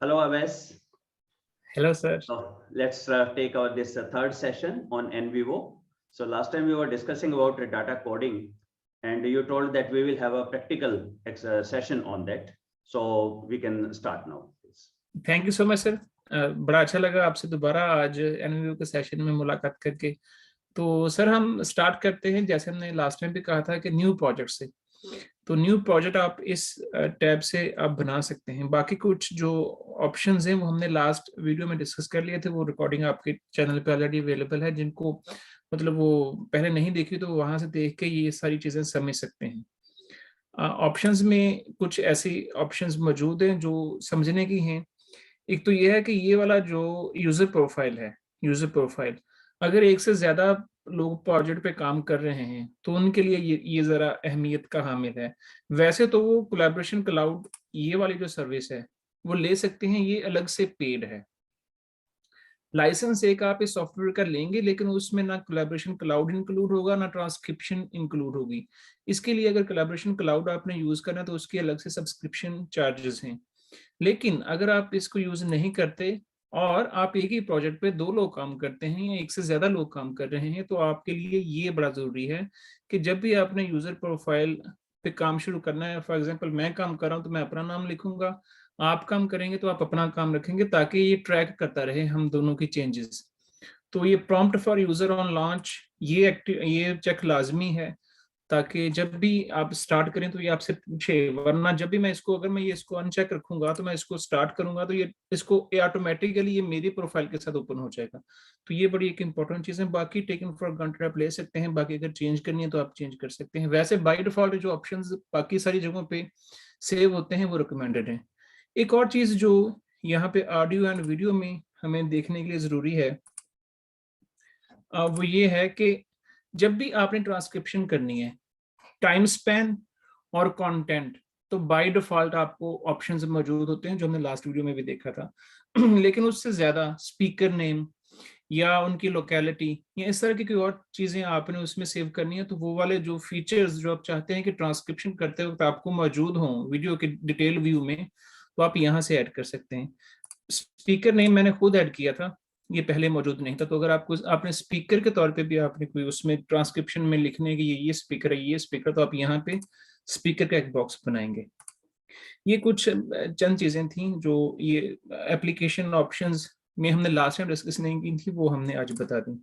Hello, Aves. Hello, sir. So let's take our this third session on NVivo. So last time we were discussing about data coding, and you told that we will have a practical session on that. So we can start now, please. Thank you so much, sir. बड़ा अच्छा लगा आपसे दोबारा आज एनवीओ के session में मुलाकात करके। तो सर हम स्टार्ट करते हैं, जैसे हमने लास्ट टाइम भी कहा था कि न्यू प्रोजेक्ट से। तो न्यू प्रोजेक्ट आप इस टैब से आप बना सकते हैं। बाकी कुछ जो ऑप्शंस हैं वो हमने लास्ट वीडियो में डिस्कस कर लिए थे, वो रिकॉर्डिंग आपके चैनल पे ऑलरेडी अवेलेबल है। जिनको मतलब वो पहले नहीं देखी तो वहां से देख के ये सारी चीजें समझ सकते हैं। ऑप्शंस में कुछ ऐसी ऑप्शंस मौजूद हैं जो समझने की हैं। एक तो ये है कि ये वाला जो यूजर प्रोफाइल है, यूजर प्रोफाइल, अगर एक से ज्यादा लोग प्रोजेक्ट पे काम कर रहे हैं तो उनके लिए ये जरा अहमियत का हामिल है। वैसे तो वो कोलैबोरेशन क्लाउड ये वाली जो सर्विस है वो ले सकते हैं, ये अलग से पेड है। लाइसेंस एक आप इस सॉफ्टवेयर का लेंगे, लेकिन उसमें ना कोलैबोरेशन क्लाउड इंक्लूड होगा ना ट्रांसक्रिप्शन इंक्लूड होगी। इसके लिए अगर कोलैबोरेशन क्लाउड आपने यूज करना तो उसकी अलग से सब्सक्रिप्शन चार्जेस हैं। लेकिन अगर आप इसको यूज नहीं करते और आप एक ही प्रोजेक्ट पे दो लोग काम करते हैं या एक से ज्यादा लोग काम कर रहे हैं, तो आपके लिए ये बड़ा जरूरी है कि जब भी आपने यूजर प्रोफाइल पे काम शुरू करना है, फॉर एग्जांपल मैं काम कर रहा हूं तो मैं अपना नाम लिखूंगा, आप काम करेंगे तो आप अपना काम रखेंगे, ताकि ये ट्रैक करता रहे हम दोनों की चेंजेस। तो ये prompt for user on launch ये चेक लाजमी है, ताकि जब भी आप स्टार्ट करें तो ये आपसे पूछे। वरना जब भी मैं इसको अगर मैं ये इसको अनचेक रखूंगा तो मैं इसको स्टार्ट करूंगा तो ये इसको ऑटोमेटिकली ये मेरी प्रोफाइल के साथ ओपन हो जाएगा। तो ये बड़ी एक इंपॉर्टेंट चीज है। बाकी टेकन फॉर ग्रांटेड आप ले सकते हैं, बाकी अगर चेंज करनी है तो आप चेंज कर सकते हैं। वैसे बाय डिफॉल्ट जो ऑप्शन बाकी सारी जगहों पे सेव होते हैं वो रिकमेंडेड है। एक और चीज जो यहाँ पे ऑडियो एंड वीडियो में हमें देखने के लिए जरूरी है वो ये है कि जब भी आपने ट्रांसक्रिप्शन करनी है, टाइम स्पैन और कंटेंट, तो बाय डिफॉल्ट आपको ऑप्शंस मौजूद होते हैं जो हमने लास्ट वीडियो में भी देखा था। लेकिन उससे ज्यादा स्पीकर नेम या उनकी लोकेलिटी या इस तरह की कोई और चीजें आपने उसमें सेव करनी है, तो वो वाले जो फीचर्स जो आप चाहते हैं कि ट्रांसक्रिप्शन करते वक्त आपको मौजूद हों वीडियो के डिटेल व्यू में, तो आप यहाँ से ऐड कर सकते हैं। स्पीकर नेम मैंने खुद ऐड किया था, ये पहले मौजूद नहीं था। तो अगर आपको आपने स्पीकर के तौर पे भी आपने कोई उसमें ट्रांसक्रिप्शन में लिखने की ये स्पीकर है, ये स्पीकर, तो आप यहाँ पे स्पीकर का एक बॉक्स बनाएंगे। ये कुछ चंद चीजें थी जो ये एप्लीकेशन ऑप्शंस में हमने लास्ट टाइम डिस्कस नहीं की थी, वो हमने आज बता दी।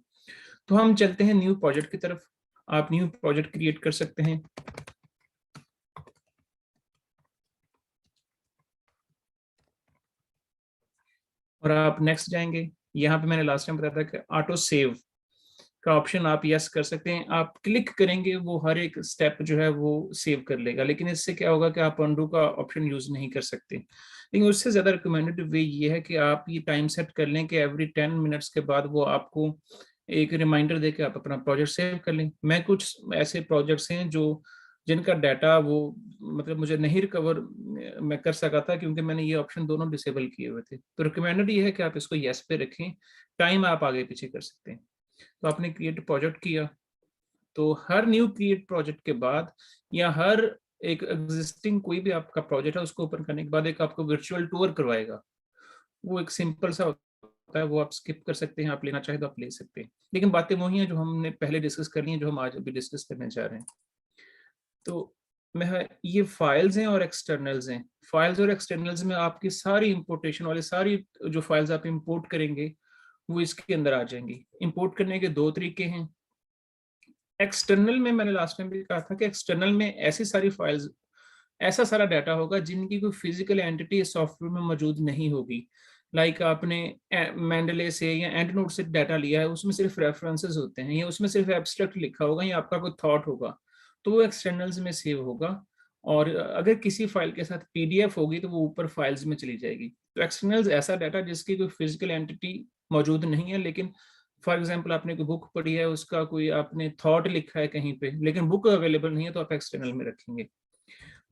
तो हम चलते हैं न्यू प्रोजेक्ट की तरफ। आप न्यू प्रोजेक्ट क्रिएट कर सकते हैं। और आप नेक्स्ट जाएंगे। यहाँ पे मैंने लास्ट टाइम बताया था कि ऑटो सेव का ऑप्शन आप यस कर सकते हैं। आप क्लिक करेंगे वो हर एक स्टेप जो है वो सेव कर लेगा, लेकिन इससे क्या होगा कि आप अंडू का ऑप्शन यूज नहीं कर सकते। लेकिन उससे ज्यादा रिकमेंडेड वे ये है कि आप ये टाइम सेट कर लें कि एवरी 10 मिनट्स के बाद वो आपको एक रिमाइंडर दे के आप अपना प्रोजेक्ट सेव कर लें। मैं कुछ ऐसे प्रोजेक्ट्स हैं जो जिनका डाटा वो मतलब मुझे नहीं रिकवर मैं कर सका था, क्योंकि मैंने ये ऑप्शन दोनों डिसेबल किए हुए थे। तो रिकमेंडेड ये है कि आप इसको यस पे रखें, टाइम आप आगे पीछे कर सकते हैं। तो आपने क्रिएट प्रोजेक्ट किया, तो हर न्यू क्रिएट प्रोजेक्ट के बाद या हर एक एग्जिस्टिंग कोई भी आपका प्रोजेक्ट है उसको ओपन करने के बाद एक आपको वर्चुअल टूर करवाएगा। वो एक सिंपल सा होता है, वो आप स्किप कर सकते हैं, आप लेना चाहे तो आप ले सकते हैं। लेकिन बातें वही हैं जो हमने पहले डिस्कस कर ली हैं, जो हम आज अभी डिस्कस करने जा रहे हैं। तो मैं ये फाइल्स हैं और एक्सटर्नल्स हैं। फाइल्स और एक्सटर्नल्स में आपकी सारी इंपोर्टेशन वाली सारी जो फाइल्स आप इंपोर्ट करेंगे वो इसके अंदर आ जाएंगी। इंपोर्ट करने के दो तरीके हैं। एक्सटर्नल में मैंने लास्ट टाइम भी कहा था कि एक्सटर्नल में ऐसी सारी फाइल्स, ऐसा सारा डाटा होगा जिनकी कोई फिजिकल एंटिटी इस सॉफ्टवेयर में मौजूद नहीं होगी। लाइक आपने मेंडले से या एंडनोट से डाटा लिया है, उसमें सिर्फ रेफरेंसेस होते हैं या उसमें सिर्फ एब्स्ट्रैक्ट लिखा होगा या आपका कोई थॉट होगा, तो वो एक्सटर्नल्स में सेव होगा। और अगर किसी फाइल के साथ पीडीएफ होगी तो वो ऊपर फाइल्स में चली जाएगी। तो एक्सटर्नल्स ऐसा डाटा जिसकी कोई फिजिकल एंटिटी मौजूद नहीं है, लेकिन फॉर एग्जाम्पल आपने कोई बुक पढ़ी है, उसका कोई आपने थॉट लिखा है कहीं पे, लेकिन बुक अवेलेबल नहीं है, तो आप एक्सटर्नल में रखेंगे।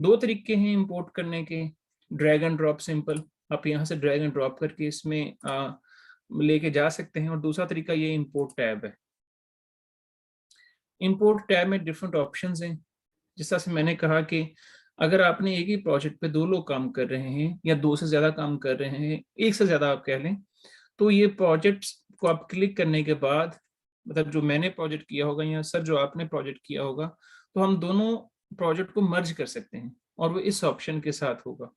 दो तरीके हैं इंपोर्ट करने के। ड्रैग एंड ड्रॉप सिंपल, आप यहाँ से ड्रैग एंड ड्रॉप करके इसमें लेके जा सकते हैं। और दूसरा तरीका ये इंपोर्ट टैब है। इंपोर्ट टैब में डिफरेंट ऑप्शंस हैं। जिस तरह से मैंने कहा कि अगर आपने एक ही प्रोजेक्ट पे 2 लोग काम कर रहे हैं या 2 से ज्यादा काम कर रहे हैं, एक से ज्यादा आप कह लें, तो ये प्रोजेक्ट्स को आप क्लिक करने के बाद, मतलब जो मैंने प्रोजेक्ट किया होगा या सर जो आपने प्रोजेक्ट किया होगा, तो हम दोनों प्रोजेक्ट को मर्ज कर सकते हैं और वो इस ऑप्शन के साथ होगा।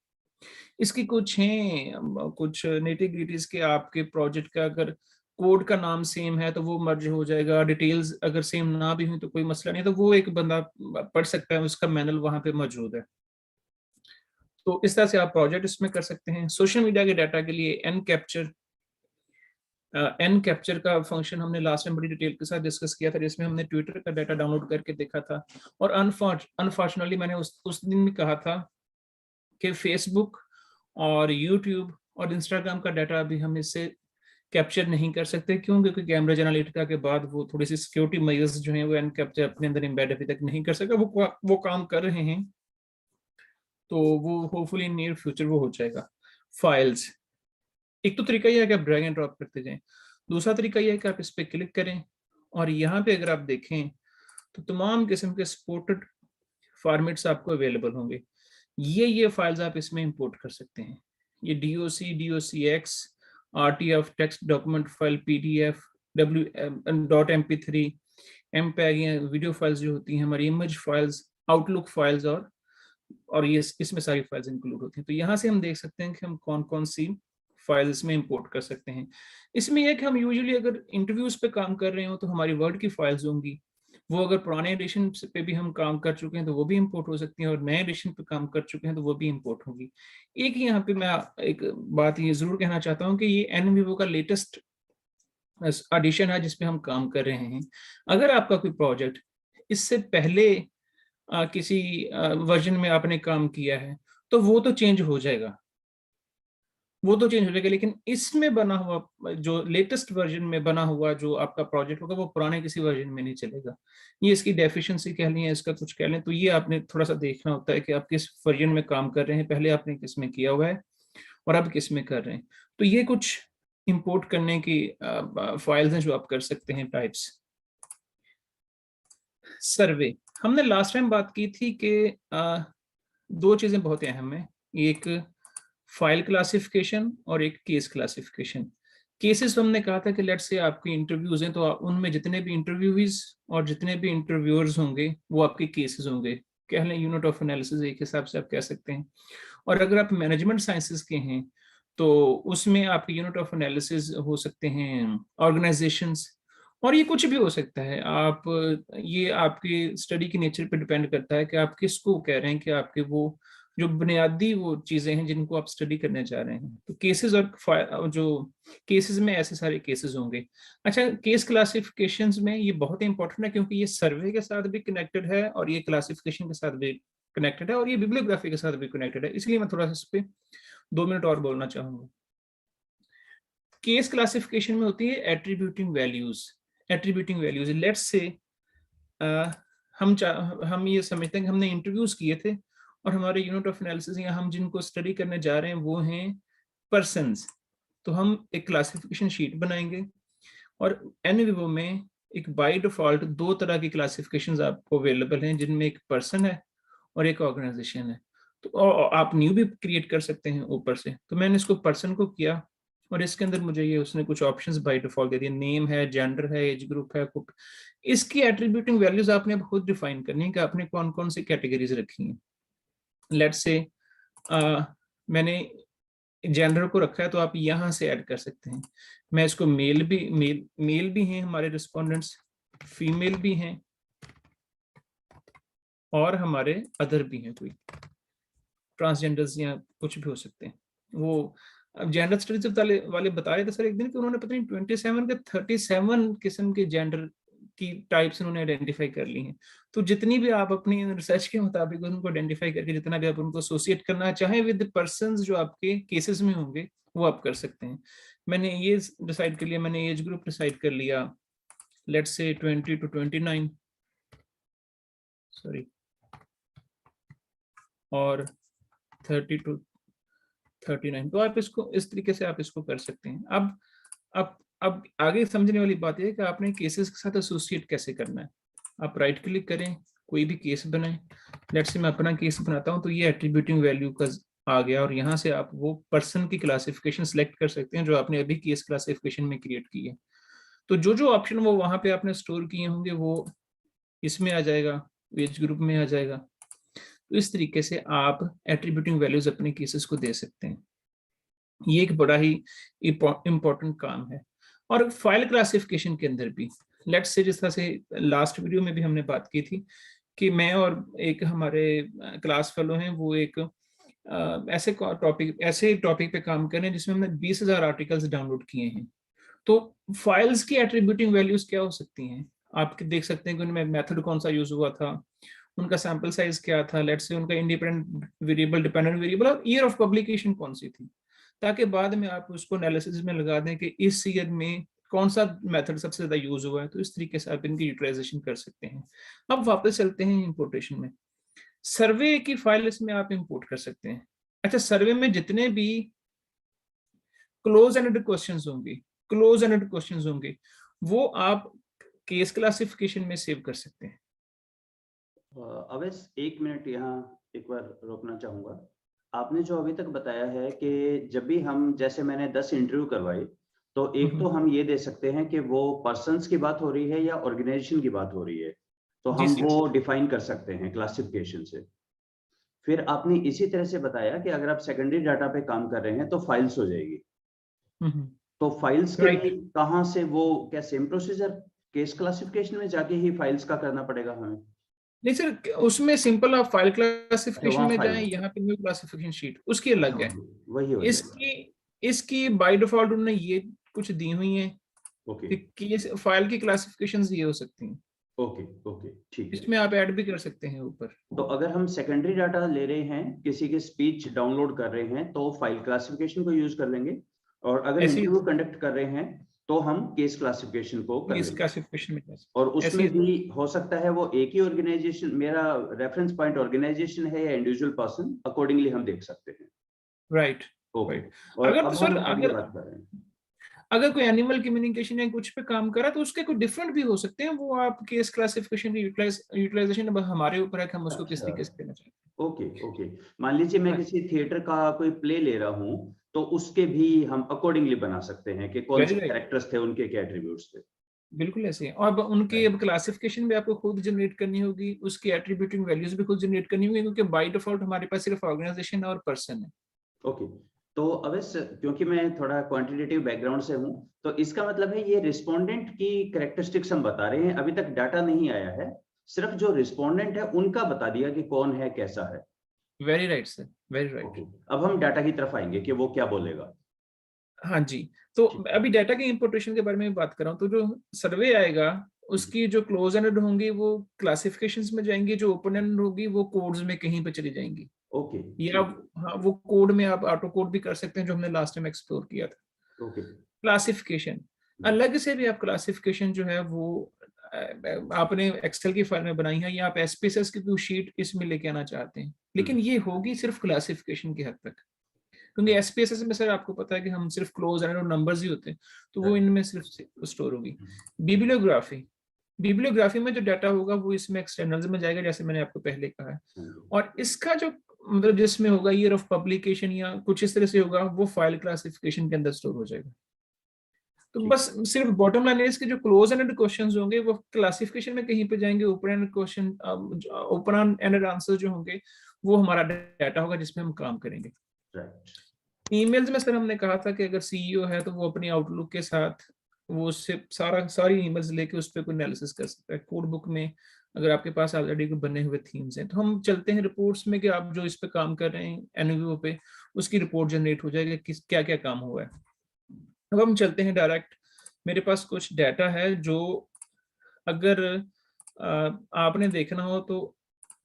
इसकी कुछ हैं कुछ नेटिव-ग्रिटीज़ के, आपके प्रोजेक्ट का अगर कोड का नाम सेम है तो वो मर्ज हो जाएगा, डिटेल्स अगर सेम ना भी हुई तो कोई मसला नहीं, तो वो एक बंदा पढ़ सकता है, उसका मैनुअल वहाँ पे मौजूद है। तो इस तरह से आप प्रोजेक्ट इसमें कर सकते हैं। सोशल मीडिया के डाटा के लिए एन कैप्चर का फंक्शन हमने लास्ट टाइम बड़ी डिटेल के साथ डिस्कस किया था, जिसमें हमने ट्विटर का डाटा डाउनलोड करके देखा था। और अनफॉर्चुनेटली मैंने उस दिन भी कहा था कि फेसबुक और यूट्यूब और इंस्टाग्राम का डाटा अभी हम इससे कैप्चर नहीं कर सकते। क्यों? क्योंकि कैम्ब्रिज एनालिटिका के बाद वो थोड़ी सी सिक्योरिटी मेजर्स जो हैं वो एन कैप्चर अपने अंदर एम्बेड अभी तक नहीं कर सका। वो काम कर रहे हैं, तो वो होपफुली इन नियर फ्यूचर वो हो जाएगा। फाइल्स, एक तो तरीका यह है कि आप ड्रैग एंड ड्रॉप करते जाएं, दूसरा तरीका यह है कि आप इस पर क्लिक करें और यहाँ पे अगर आप देखें तो तमाम किस्म के सपोर्टेड फॉर्मेट्स आपको अवेलेबल होंगे। ये फाइल्स आप इसमें इंपोर्ट कर सकते हैं। ये DOC, docx, rtf, text document file, pdf, .mp3, mpeg, ये वीडियो फाइल्स जो होती हैं, हमारी इमेज फाइल्स, आउटलुक फाइल्स, और ये इसमें सारी फाइल्स इंक्लूड होती हैं। तो यहाँ से हम देख सकते हैं कि हम कौन कौन सी फाइल्स में इंपोर्ट कर सकते हैं। इसमें यह कि हम यूजुअली अगर इंटरव्यूज पे काम कर रहे हो तो हमारी वर्ड की फाइल्स होंगी, वो अगर पुराने एडिशन पे भी हम काम कर चुके हैं तो वो भी इंपोर्ट हो सकती हैं, और नए एडिशन पे काम कर चुके हैं तो वो भी इंपोर्ट होगी। एक यहाँ पे मैं एक बात ये जरूर कहना चाहता हूँ कि ये एनवीवो का लेटेस्ट एडिशन है जिसपे हम काम कर रहे हैं। अगर आपका कोई प्रोजेक्ट इससे पहले किसी वर्जन में आपने काम किया है तो वो तो चेंज हो जाएगा, लेकिन इसमें बना हुआ जो लेटेस्ट वर्जन में बना हुआ जो आपका प्रोजेक्ट होगा वो पुराने किसी वर्जन में नहीं चलेगा। ये इसकी डेफिशिएंसी कह लें, इसका कुछ कह लें, तो ये आपने थोड़ा सा देखना होता है कि आप किस वर्जन में काम कर रहे हैं, पहले आपने किस में किया हुआ है और अब किस में कर रहे हैं। तो ये कुछ इंपोर्ट करने की फाइल्स हैं जो आप कर सकते हैं। टाइप्स, सर्वे, हमने लास्ट टाइम बात की थी कि दो चीजें बहुत अहम है, एक फाइल क्लासिफिकेशन और एक केस क्लासिफिकेशन। केसेस हमने कहा था कि लेट्स से आपके इंटरव्यूज हैं तो उनमें जितने भी इंटरव्यूज और जितने भी इंटरव्यूअर्स होंगे वो आपके केसेस होंगे, कह लें यूनिट ऑफ एनालिसिस एक हिसाब से आप कह सकते हैं। और अगर आप मैनेजमेंट साइंसेस के हैं तो उसमें आपके यूनिट ऑफ एनालिसिस हो सकते हैं ऑर्गेनाइजेशंस, और ये कुछ भी हो सकता है। आप, ये आपके स्टडी की नेचर पे डिपेंड करता है कि आप किसको कह रहे हैं कि आपके वो जो बुनियादी वो चीजें हैं जिनको आप स्टडी करने जा रहे हैं। तो केसेस और जो केसेस में ऐसे सारे केसेस होंगे। अच्छा, केस क्लासिफिकेशंस में ये बहुत ही इंपॉर्टेंट है क्योंकि ये सर्वे के साथ भी कनेक्टेड है और ये क्लासिफिकेशन के साथ भी कनेक्टेड है और ये बिब्लियोग्राफी के साथ भी कनेक्टेड है, इसलिए मैं थोड़ा सा इस पे 2 मिनट और बोलना चाहूंगा। केस क्लासिफिकेशन में होती है एट्रीब्यूटिंग वैल्यूज। लेट्स से हम ये समझते हैं कि हमने इंटरव्यूज किए थे और हमारे यूनिट ऑफ एनालिसिस या हम जिनको स्टडी करने जा रहे हैं वो हैं पर्सन्स। तो हम एक क्लासिफिकेशन शीट बनाएंगे और एनवीवो में एक बाय डिफॉल्ट 2 तरह की क्लासिफिकेशंस आपको अवेलेबल हैं, जिनमें एक पर्सन है और एक ऑर्गेनाइजेशन है। तो और आप न्यू भी क्रिएट कर सकते हैं ऊपर से। तो मैंने इसको पर्सन को किया और इसके अंदर मुझे ये उसने कुछ ऑप्शंस बाय डिफॉल्ट दे दिए, नेम है, जेंडर है, एज ग्रुप है। इसकी एट्रीब्यूटिंग वैल्यूज आपने अब खुद डिफाइन करनी है कि आपने कौन कौन सी कैटेगरीज रखी हैं। लेट्स से मैंने जेंडर को रखा है तो आप यहाँ से ऐड कर सकते हैं। मैं इसको मेल भी हैं हमारे रिस्पोंडेंट्स, फीमेल भी हैं और हमारे अदर भी हैं, कोई ट्रांसजेंडर्स या कुछ भी हो सकते हैं। वो जेंडर स्टडीज वाले बता रहे थे सर एक दिन कि उन्होंने पता नहीं 27 के 37 किस्म के जेंडर की टाइप्स उन्होंने आइडेंटिफाई कर ली हैं। तो जितनी भी आप अपनी रिसर्च के मुताबिक उनको आइडेंटिफाई करके जितना भी आप उनको एसोसिएट करना चाहें विद पर्संस जो आपके केसेस में होंगे वो आप कर सकते हैं। मैंने ये डिसाइड कर लिया, मैंने एज ग्रुप डिसाइड कर लिया, लेट्स से 20 to 29, सॉरी, और 30 to 39। तो आप इसको इस तरीके से आप इसको कर सकते हैं। अब आगे समझने वाली बात है कि आपने केसेस के साथ एसोसिएट कैसे करना है। आप राइट क्लिक करें, कोई भी केस बनाएं। लेट्स से मैं अपना केस बनाता हूँ, तो ये एट्रीब्यूटिंग वैल्यू का आ गया, और यहाँ से आप वो पर्सन की क्लासिफिकेशन सेलेक्ट कर सकते हैं जो आपने अभी केस क्लासिफिकेशन में क्रिएट की है। तो जो जो ऑप्शन वो वहां पे आपने स्टोर किए होंगे वो इसमें आ जाएगा, एज ग्रुप में आ जाएगा। तो इस तरीके से आप एट्रीब्यूटिंग वैल्यूज अपने केसेस को दे सकते हैं। ये एक बड़ा ही इंपॉर्टेंट काम है। और फाइल क्लासिफिकेशन के अंदर भी लेट्स से, जिस तरह से लास्ट वीडियो में भी हमने बात की थी कि मैं और एक हमारे क्लास फेलो हैं, वो एक ऐसे टॉपिक पे काम कर रहे हैं जिसमें हमने 20,000 आर्टिकल्स डाउनलोड किए हैं। तो फाइल्स की एट्रीब्यूटिंग वैल्यूज क्या हो सकती हैं? आप देख सकते हैं कि उनमें मेथड कौन सा यूज हुआ था, उनका सैंपल साइज क्या था, लेट्स से उनका इंडिपेंडेंट वेरिएबल, डिपेंडेंट वेरिएबल, और ईयर ऑफ पब्लिकेशन कौन सी थी, ताकि बाद में आप उसको एनालिसिस में लगा दें कि इस ईयर में कौन सा मेथड सबसे ज्यादा यूज हुआ है। तो इस तरीके से आप इनकी यूटिलाइजेशन कर सकते हैं। अब वापस चलते हैं इंपोर्टेशन में। सर्वे की फाइल इसमें आप इंपोर्ट कर सकते हैं। अच्छा, सर्वे में जितने भी क्लोज एंडेड क्वेश्चंस होंगे, वो आप केस क्लासिफिकेशन में सेव कर सकते हैं। अवैस 1 मिनट यहाँ एक बार रोकना चाहूंगा। आपने जो अभी तक बताया है कि जब भी हम, जैसे मैंने 10 इंटरव्यू करवाए, तो एक तो हम ये दे सकते हैं कि वो पर्सन्स की बात हो रही है या ऑर्गेनाइजेशन की बात हो रही है, तो जी हम सर। वो डिफाइन कर सकते हैं क्लासिफिकेशन से। फिर आपने इसी तरह से बताया कि अगर आप सेकेंडरी डाटा पे काम कर रहे हैं तो फाइल्स हो जाएगी। तो फाइल्स के लिए राइट। कहाँ से, वो क्या सेम प्रोसीजर केस क्लासिफिकेशन में जाके ही फाइल्स का करना पड़ेगा हमें? नहीं सर, उसमें सिंपल आप फाइल अच्छा, क्लासिफिकेशन वहाँ में जाएं, फाइल, यहाँ पे न्यू क्लासिफिकेशन शीट उसकी अच्छा अलग है। वही हो जाएगा। इसकी इसकी बाय डिफॉल्ट उन्होंने ये कुछ दी हुई हैं ओके कि ये फाइल की क्लासिफिकेशंस ये हो सकती हैं। ओके ओके, ठीक है। इसमें आप ऐड भी कर सकते हैं ऊपर। तो अगर हम सेकेंडरी डाटा ले रहे हैं, किसी की स्पीच डाउनलोड कर रहे हैं, तो फाइल क्लासिफिकेशन को यूज कर लेंगे, और अगर ऐसे ही इंटरव्यू कंडक्ट कर रहे हैं तो हम केस क्लासिफिकेशन को कर केस लेंगे। क्लासिफिकेशन में और ऐसे उसमें ही। भी हो सकता है वो एक ही ऑर्गेनाइजेशन, मेरा रेफरेंस पॉइंट ऑर्गेनाइजेशन है या इंडिविजुअल पर्सन, अकॉर्डिंगली हम देख सकते हैं। राइट। ओके। राइट। और अगर अब सर, हम आगे अगर बात कर रहे हैं। अगर कोई एनिमल कम्युनिकेशन या कुछ पे काम कर रहा है तो उसके कुछ डिफरेंट भी हो सकते हैं, वो आप केस क्लासिफिकेशन की यूटिलाइजेशन अब हमारे ऊपर है कि हम उसको किस अच्छा, तरीके से देना चाहते ओके ओके। मान लीजिए मैं हैं। किसी थिएटर का कोई प्ले ले रहा हूँ, तो उसके भी हम अकॉर्डिंगली बना सकते हैं कि कौन वेरी से राइट। कैरेक्टर्स थे, उनके क्या एट्रीब्यूट्स थे। बिल्कुल ऐसे है। और अब उनकी राइट। अब क्लासिफिकेशन भी आपको खुद जनरेट करनी होगी, उसकी एट्रीब्यूटिंग वैल्यूज भी खुद जनरेट करनी होगी, क्योंकि बाय डिफॉल्ट हमारे पास सिर्फ ऑर्गेनाइजेशन और पर्सन है। ओके। तो अवश्य, क्योंकि मैं थोड़ा क्वांटिटेटिव बैकग्राउंड से हूँ, तो इसका मतलब है ये रिस्पोंडेंट की कैरेक्टरिस्टिक्स हम बता रहे हैं, अभी तक डाटा नहीं आया है, सिर्फ जो रिस्पोंडेंट है उनका बता दिया कि कौन है, कैसा है। Very right sir, very right. Okay. अब हम डाटा की तरफ आएंगे कि वो क्या बोलेगा। हाँ जी। तो ठीक है। अभी डाटा की इंपोर्टेशन के बारे में बात कर रहा हूँ। तो जो सर्वे आएगा उसकी जो क्लोज एंडेड होंगी वो क्लासिफिकेशंस में जाएंगी, जो ओपन एंडेड होगी वो कोड्स में कहीं पे चली जाएंगी। ओके, या ठीक हाँ, वो कोड में आप ऑटो कोड भी कर सकते हैं, जो हमने लास्ट टाइम एक्सप्लोर किया था। है। ओके। क्लासिफिकेशन अलग से भी आप क्लासिफिकेशन जो है वो आपने एक्सेल की फाइल में बनाई है, या आप एसपीएसएस की कोई शीट इसमें लेके आना चाहते हैं, लेकिन ये होगी सिर्फ क्लासिफिकेशन की हद तक। क्योंकि एसपीएसएस में सर आपको पता है कि हम सिर्फ क्लोज एंड नंबर्स ही होते हैं, तो वो इनमें सिर्फ स्टोर होगी। बिब्लियोग्राफी, बिब्लियोग्राफी में जो डाटा होगा वो इसमें एक्सटर्नल्स में जाएगा, जैसे मैंने आपको पहले कहा है। और इसका जो मतलब जिसमें होगा ईयर ऑफ पब्लिकेशन या कुछ इस तरह से होगा, वो फाइल क्लासिफिकेशन के अंदर स्टोर हो जाएगा। तो ठीक। बस सिर्फ बॉटम लाइन इसके जो क्लोज एंडेड क्वेश्चंस होंगे वो क्लासिफिकेशन में कहीं पे जाएंगे। Open ended question, open ended answer जो होंगे वो हमारा डाटा होगा जिसमें हम काम करेंगे। राइट। ईमेल्स में सर हमने कहा था कि अगर सीईओ है तो वो अपनी आउटलुक के साथ वो उससे सारी ईमेल्स लेके उस पर कोई एनालिसिस कर सकता है। कोड बुक में अगर आपके पास ऑलरेडी बने हुए थीम्स हैं, तो हम चलते हैं रिपोर्ट्स में कि आप जो इस पे काम कर रहे हैं एनवीओ पे, उसकी रिपोर्ट जनरेट हो जाएगी किस क्या क्या काम हुआ है। अब हम चलते हैं डायरेक्ट। मेरे पास कुछ डाटा है जो अगर आपने देखना हो तो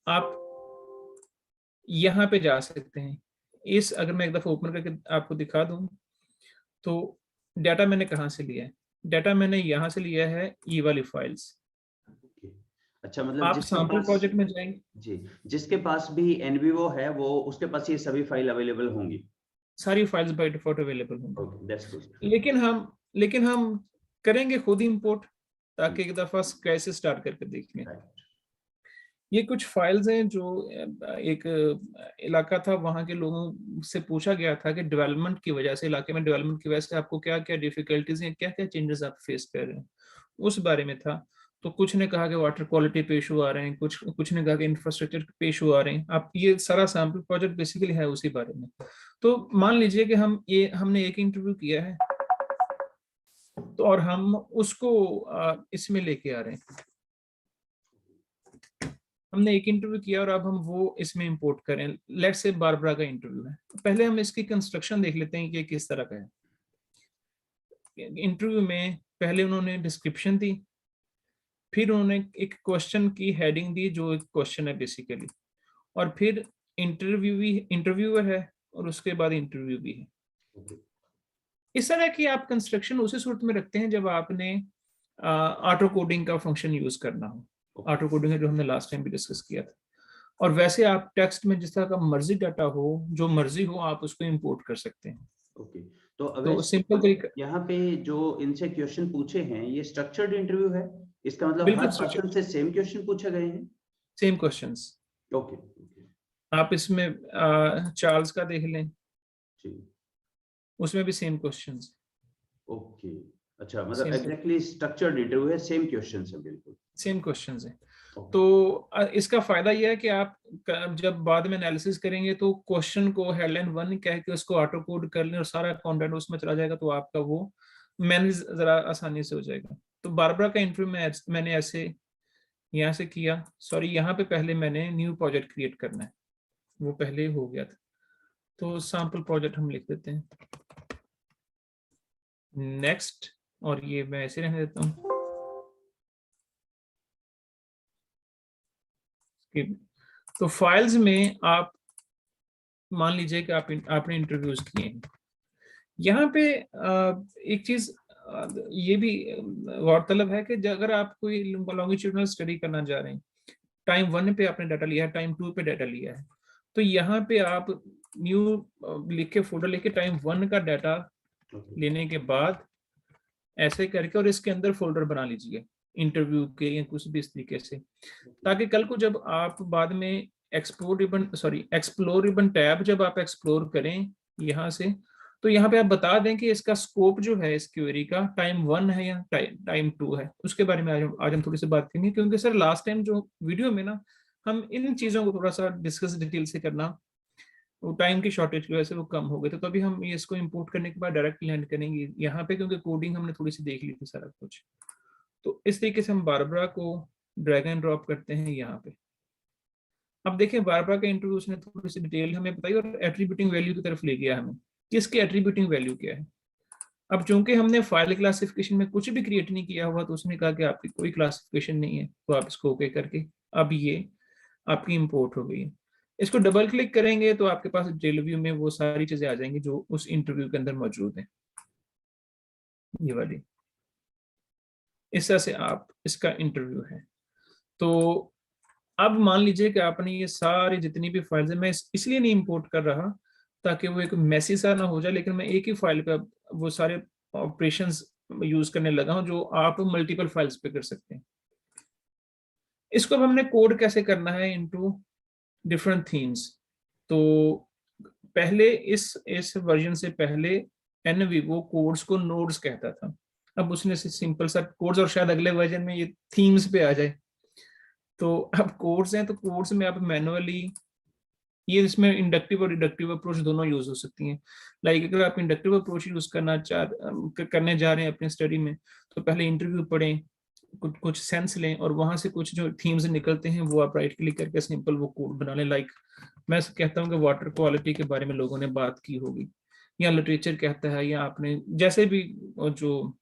आप यहाँ पे जा सकते हैं। इस अगर मैं एक दफा ओपन करके आपको दिखा दूं तो डाटा मैंने कहाँ से लिया है? डाटा मैंने यहाँ से लिया है, ये वाली फाइल्स। ओके। अच्छा, मतलब आप जिसके सैंपल पास, प्रोजेक्ट में जाएंगे, जी, जिसके पास भी एनवीओ है वो, उसके पास ये सभी फाइल अवेलेबल होंगी। सारी फाइल्स बाय डिफॉल्ट अवेलेबल होंगी। Okay, that's good. लेकिन हम करेंगे खुद इंपोर्ट, ताकि एक दफा स्क्रैच से स्टार्ट करके देखें। राइट। ये कुछ फाइल्स हैं जो एक इलाका था, वहाँ के लोगों से पूछा गया था कि डेवलपमेंट की वजह से, इलाके में डेवलपमेंट की वजह से आपको क्या क्या डिफिकल्टीज हैं, क्या क्या चेंजेस आप फेस कर रहे हैं, उस बारे में था। तो कुछ ने कहा कि वाटर क्वालिटी पे इशू आ रहे हैं, कुछ ने कहा कि इंफ्रास्ट्रक्चर पे इशू आ रहे हैं। आप ये सारा सैम्पल प्रोजेक्ट बेसिकली है उसी बारे में। तो मान लीजिए कि हमने एक इंटरव्यू किया है, तो और हम उसको इसमें लेके आ रहे हैं। हमने एक इंटरव्यू किया और अब हम वो इसमें इंपोर्ट करें। लेट्स से बारबरा का इंटरव्यू है, पहले हम इसकी कंस्ट्रक्शन देख लेते हैं कि किस तरह का है। इंटरव्यू में पहले उन्होंने डिस्क्रिप्शन दी, फिर उन्होंने एक क्वेश्चन की हेडिंग दी जो एक क्वेश्चन है बेसिकली, और फिर इंटरव्यूअर है और उसके बाद इंटरव्यू भी है। इस तरह की आप कंस्ट्रक्शन उसी सूरत में रखते हैं जब आपने ऑटो कोडिंग का फंक्शन यूज करना हो। ऑटो कोडिंग है जो हमने लास्ट टाइम भी डिस्कस किया था। और वैसे आप टेक्स्ट में जिस तरह का मर्जी डाटा हो, जो मर्जी हो, आप उसको इंपोर्ट कर सकते हैं। ओके, तो तो अवैस सिंपल तरीका, यहाँ पे जो इनसे क्वेश्चन पूछे हैं ये स्ट्रक्चर्ड इंटरव्यू है, इसका मतलब हर बिल्कुल पर्सन से सेम क्वेश्चन पूछे गए हैं? Same questions. ओके ओके, आप इसमें चार्ल्स का देख लें, जी, उसमें भी सेम क्वेश्चंस, ओके, अच्छा, मतलब सेम एग्जैक्टली स्ट्रक्चर्ड इंटरव्यू है, सेम क्वेश्चन है बिल्कुल। सेम क्वेश्चंस है। ओके, तो इसका फायदा यह है कि आप जब बाद में एनालिसिस करेंगे तो क्वेश्चन को हेडलाइन 1 कह के उसको ऑटो कोड कर लें और सारा कंटेंट उसमें चला जाएगा, तो आपका वो मैनेज जरा आसानी से हो जाएगा। तो बारबरा का इंटरव्यू मैंने ऐसे यहाँ से किया। सॉरी, यहाँ पे पहले मैंने न्यू प्रोजेक्ट क्रिएट करना है, वो पहले ही हो गया था। तो सैम्पल प्रोजेक्ट हम लिख देते हैं, नेक्स्ट, और ये मैं ऐसे रहने देता हूँ। तो फाइल्स में आप मान लीजिए कि आपने इंटरव्यूज किए हैं। यहाँ पे एक चीज ये भी गौरतलब है कि अगर आप कोई लॉन्गिट्यूडनल स्टडी करना चाह रहे हैं, टाइम 1 पे आपने डाटा लिया है, टाइम 2 पे डाटा लिया है, तो यहाँ पे आप न्यू लिख के फोल्डर लेके टाइम 1 का डाटा लेने के बाद ऐसे करके और इसके अंदर फोल्डर बना लीजिए इंटरव्यू के या कुछ भी इस तरीके से, ताकि कल को जब आप बाद में एक्सप्लोर रिबन टैब जब आप एक्सप्लोर करें यहाँ से, तो यहाँ पे आप बता दें कि इसका स्कोप जो है इस क्वेरी का टाइम 1 है या टाइम 2 है। उसके बारे में आज हम थोड़ी सी बात करेंगे, क्योंकि सर लास्ट टाइम जो वीडियो में ना हम इन चीजों को थोड़ा सा डिस्कस डिटेल से करना, वो टाइम की शॉर्टेज की वजह से वो कम हो गए थे। तो अभी हम ये इसको इंपोर्ट करने के बाद डायरेक्ट लैंड करेंगे यहाँ पे, क्योंकि कोडिंग हमने थोड़ी सी देख ली थी सारा कुछ। तो इस तरीके से हम बारबरा को ड्रैग एंड ड्रॉप करते हैं यहाँ पे। अब देखिए बारबरा का इंटरव्यू उसने थोड़ी सी डिटेल हमें बताई और एट्रीब्यूटिंग वैल्यू की तरफ ले गया हमें कि इसकी एट्रीब्यूटिंग वैल्यू क्या है। अब चूंकि हमने फाइल क्लासिफिकेशन में कुछ भी क्रिएट नहीं किया हुआ, तो उसने कहा कि आपकी कोई क्लासिफिकेशन नहीं है, तो आप इसको ओके करके अब ये आपकी इंपोर्ट हो गई है। इसको डबल क्लिक करेंगे तो आपके पास डिटेल व्यू में वो सारी चीजें आ जाएंगी जो उस इंटरव्यू के अंदर मौजूद है, ये वाली। इस तरह से आप इसका इंटरव्यू है। तो अब मान लीजिए कि आपने ये सारी जितनी भी फाइल्स है, मैं इसलिए नहीं इंपोर्ट कर रहा ताकि वो एक मैसी सा ना हो जाए, लेकिन मैं एक ही फाइल पे वो सारे ऑपरेशंस यूज करने लगा हूं जो आप मल्टीपल फाइल्स पे कर सकते हैं। इसको अब हमने कोड कैसे करना है इनटू डिफरेंट थीम्स। तो पहले इस वर्जन से पहले एनवीवो कोड्स को नोड्स कहता था। अब उसने सिंपल सा कोड्स, और शायद अगले वर्जन में ये थीम्स पे आ जाए। तो अब कोड्स हैं तो कोड्स में आप मैनुअली, ये इसमें इंडक्टिव और डिडक्टिव अप्रोच दोनों यूज हो सकती हैं। लाइक अगर आप इंडक्टिव अप्रोच यूज करने जा रहे हैं अपने स्टडी में, तो पहले इंटरव्यू पढ़ें, कुछ सेंस लें, और वहां से कुछ जो थीम्स निकलते हैं वो आप राइट क्लिक करके सिंपल वो कोड बना लें। लाइक मैं कहता हूँ कि वाटर क्वालिटी के बारे में लोगों ने बात की होगी, या लिटरेचर कहता है, या आपने जैसे भी जो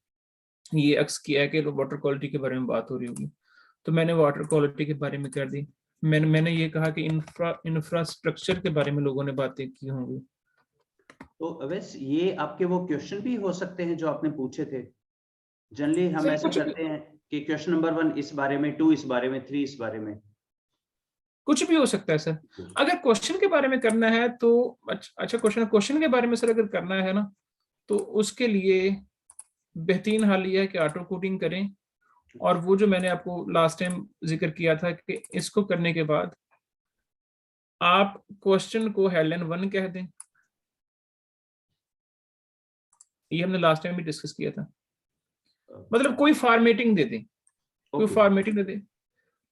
ये अक्स किया है कि वाटर क्वालिटी के बारे में बात हो रही होगी, तो मैंने वाटर क्वालिटी के बारे में कर दी। मैंने ये कहा कि इंफ्रास्ट्रक्चर के बारे में लोगों ने बातें की होंगी। तो अवैस ये आपके वो क्वेश्चन भी हो सकते हैं जो आपने पूछे थे? जनरली हम सर ऐसा करते हैं कि क्वेश्चन नंबर 1 इस बारे में, 2 इस बारे में, 3 इस बारे में। कुछ भी हो सकता है सर। अगर क्वेश्चन के बारे में करना है तो अच्छा, क्वेश्चन के बारे में सर अगर करना है ना, तो उसके लिए बेहतरीन हाल यह है कि ऑटो कोडिंग करें और वो जो मैंने आपको लास्ट टाइम जिक्र किया था कि इसको करने के बाद आप क्वेश्चन को हेडलाइन 1 कह दें, ये हमने लास्ट टाइम भी डिस्कस किया था। मतलब कोई फॉर्मेटिंग दे दें, कोई ओके। फॉर्मेटिंग दे दें,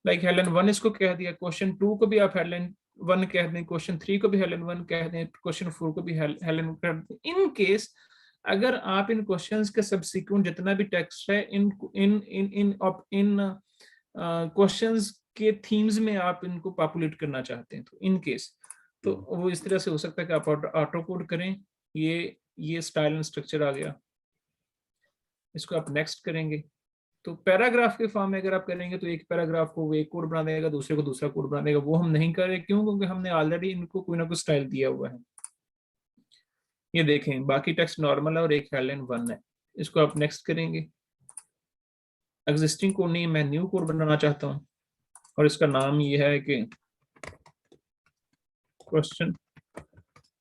लाइक हेडलाइन 1 इसको कह दिया, क्वेश्चन 2 को भी आप हेडलाइन 1 कह दें, क्वेश्चन 3 को भी हेडलाइन 1 कह दें, क्वेश्चन 4 को भी हेडलाइन कर दें। इन केस अगर आप इन क्वेश्चंस के सबसीक्वेंट जितना भी टेक्स्ट है इन इन इन इन इन क्वेश्चंस के थीम्स में आप इनको पॉपुलेट करना चाहते हैं, तो इन केस तो वो इस तरह से हो सकता है कि आप ऑटो कोड करें। ये स्टाइल एंड स्ट्रक्चर आ गया, इसको आप नेक्स्ट करेंगे तो पैराग्राफ के फॉर्म में अगर आप करेंगे तो एक पैराग्राफ को वो एक कोड बना देगा, दूसरे को दूसरा कोड बना देगा। वो हम नहीं कर रहे, क्यों? क्योंकि हमने ऑलरेडी इनको कोई ना कोई स्टाइल दिया हुआ है। ये देखें, बाकी टेक्स्ट नॉर्मल है और एक हेडलाइन 1 है। इसको आप नेक्स्ट करेंगे। एग्जिस्टिंग कोड नहीं, मैं न्यू कोड बनाना चाहता हूँ और इसका नाम ये है कि क्वेश्चन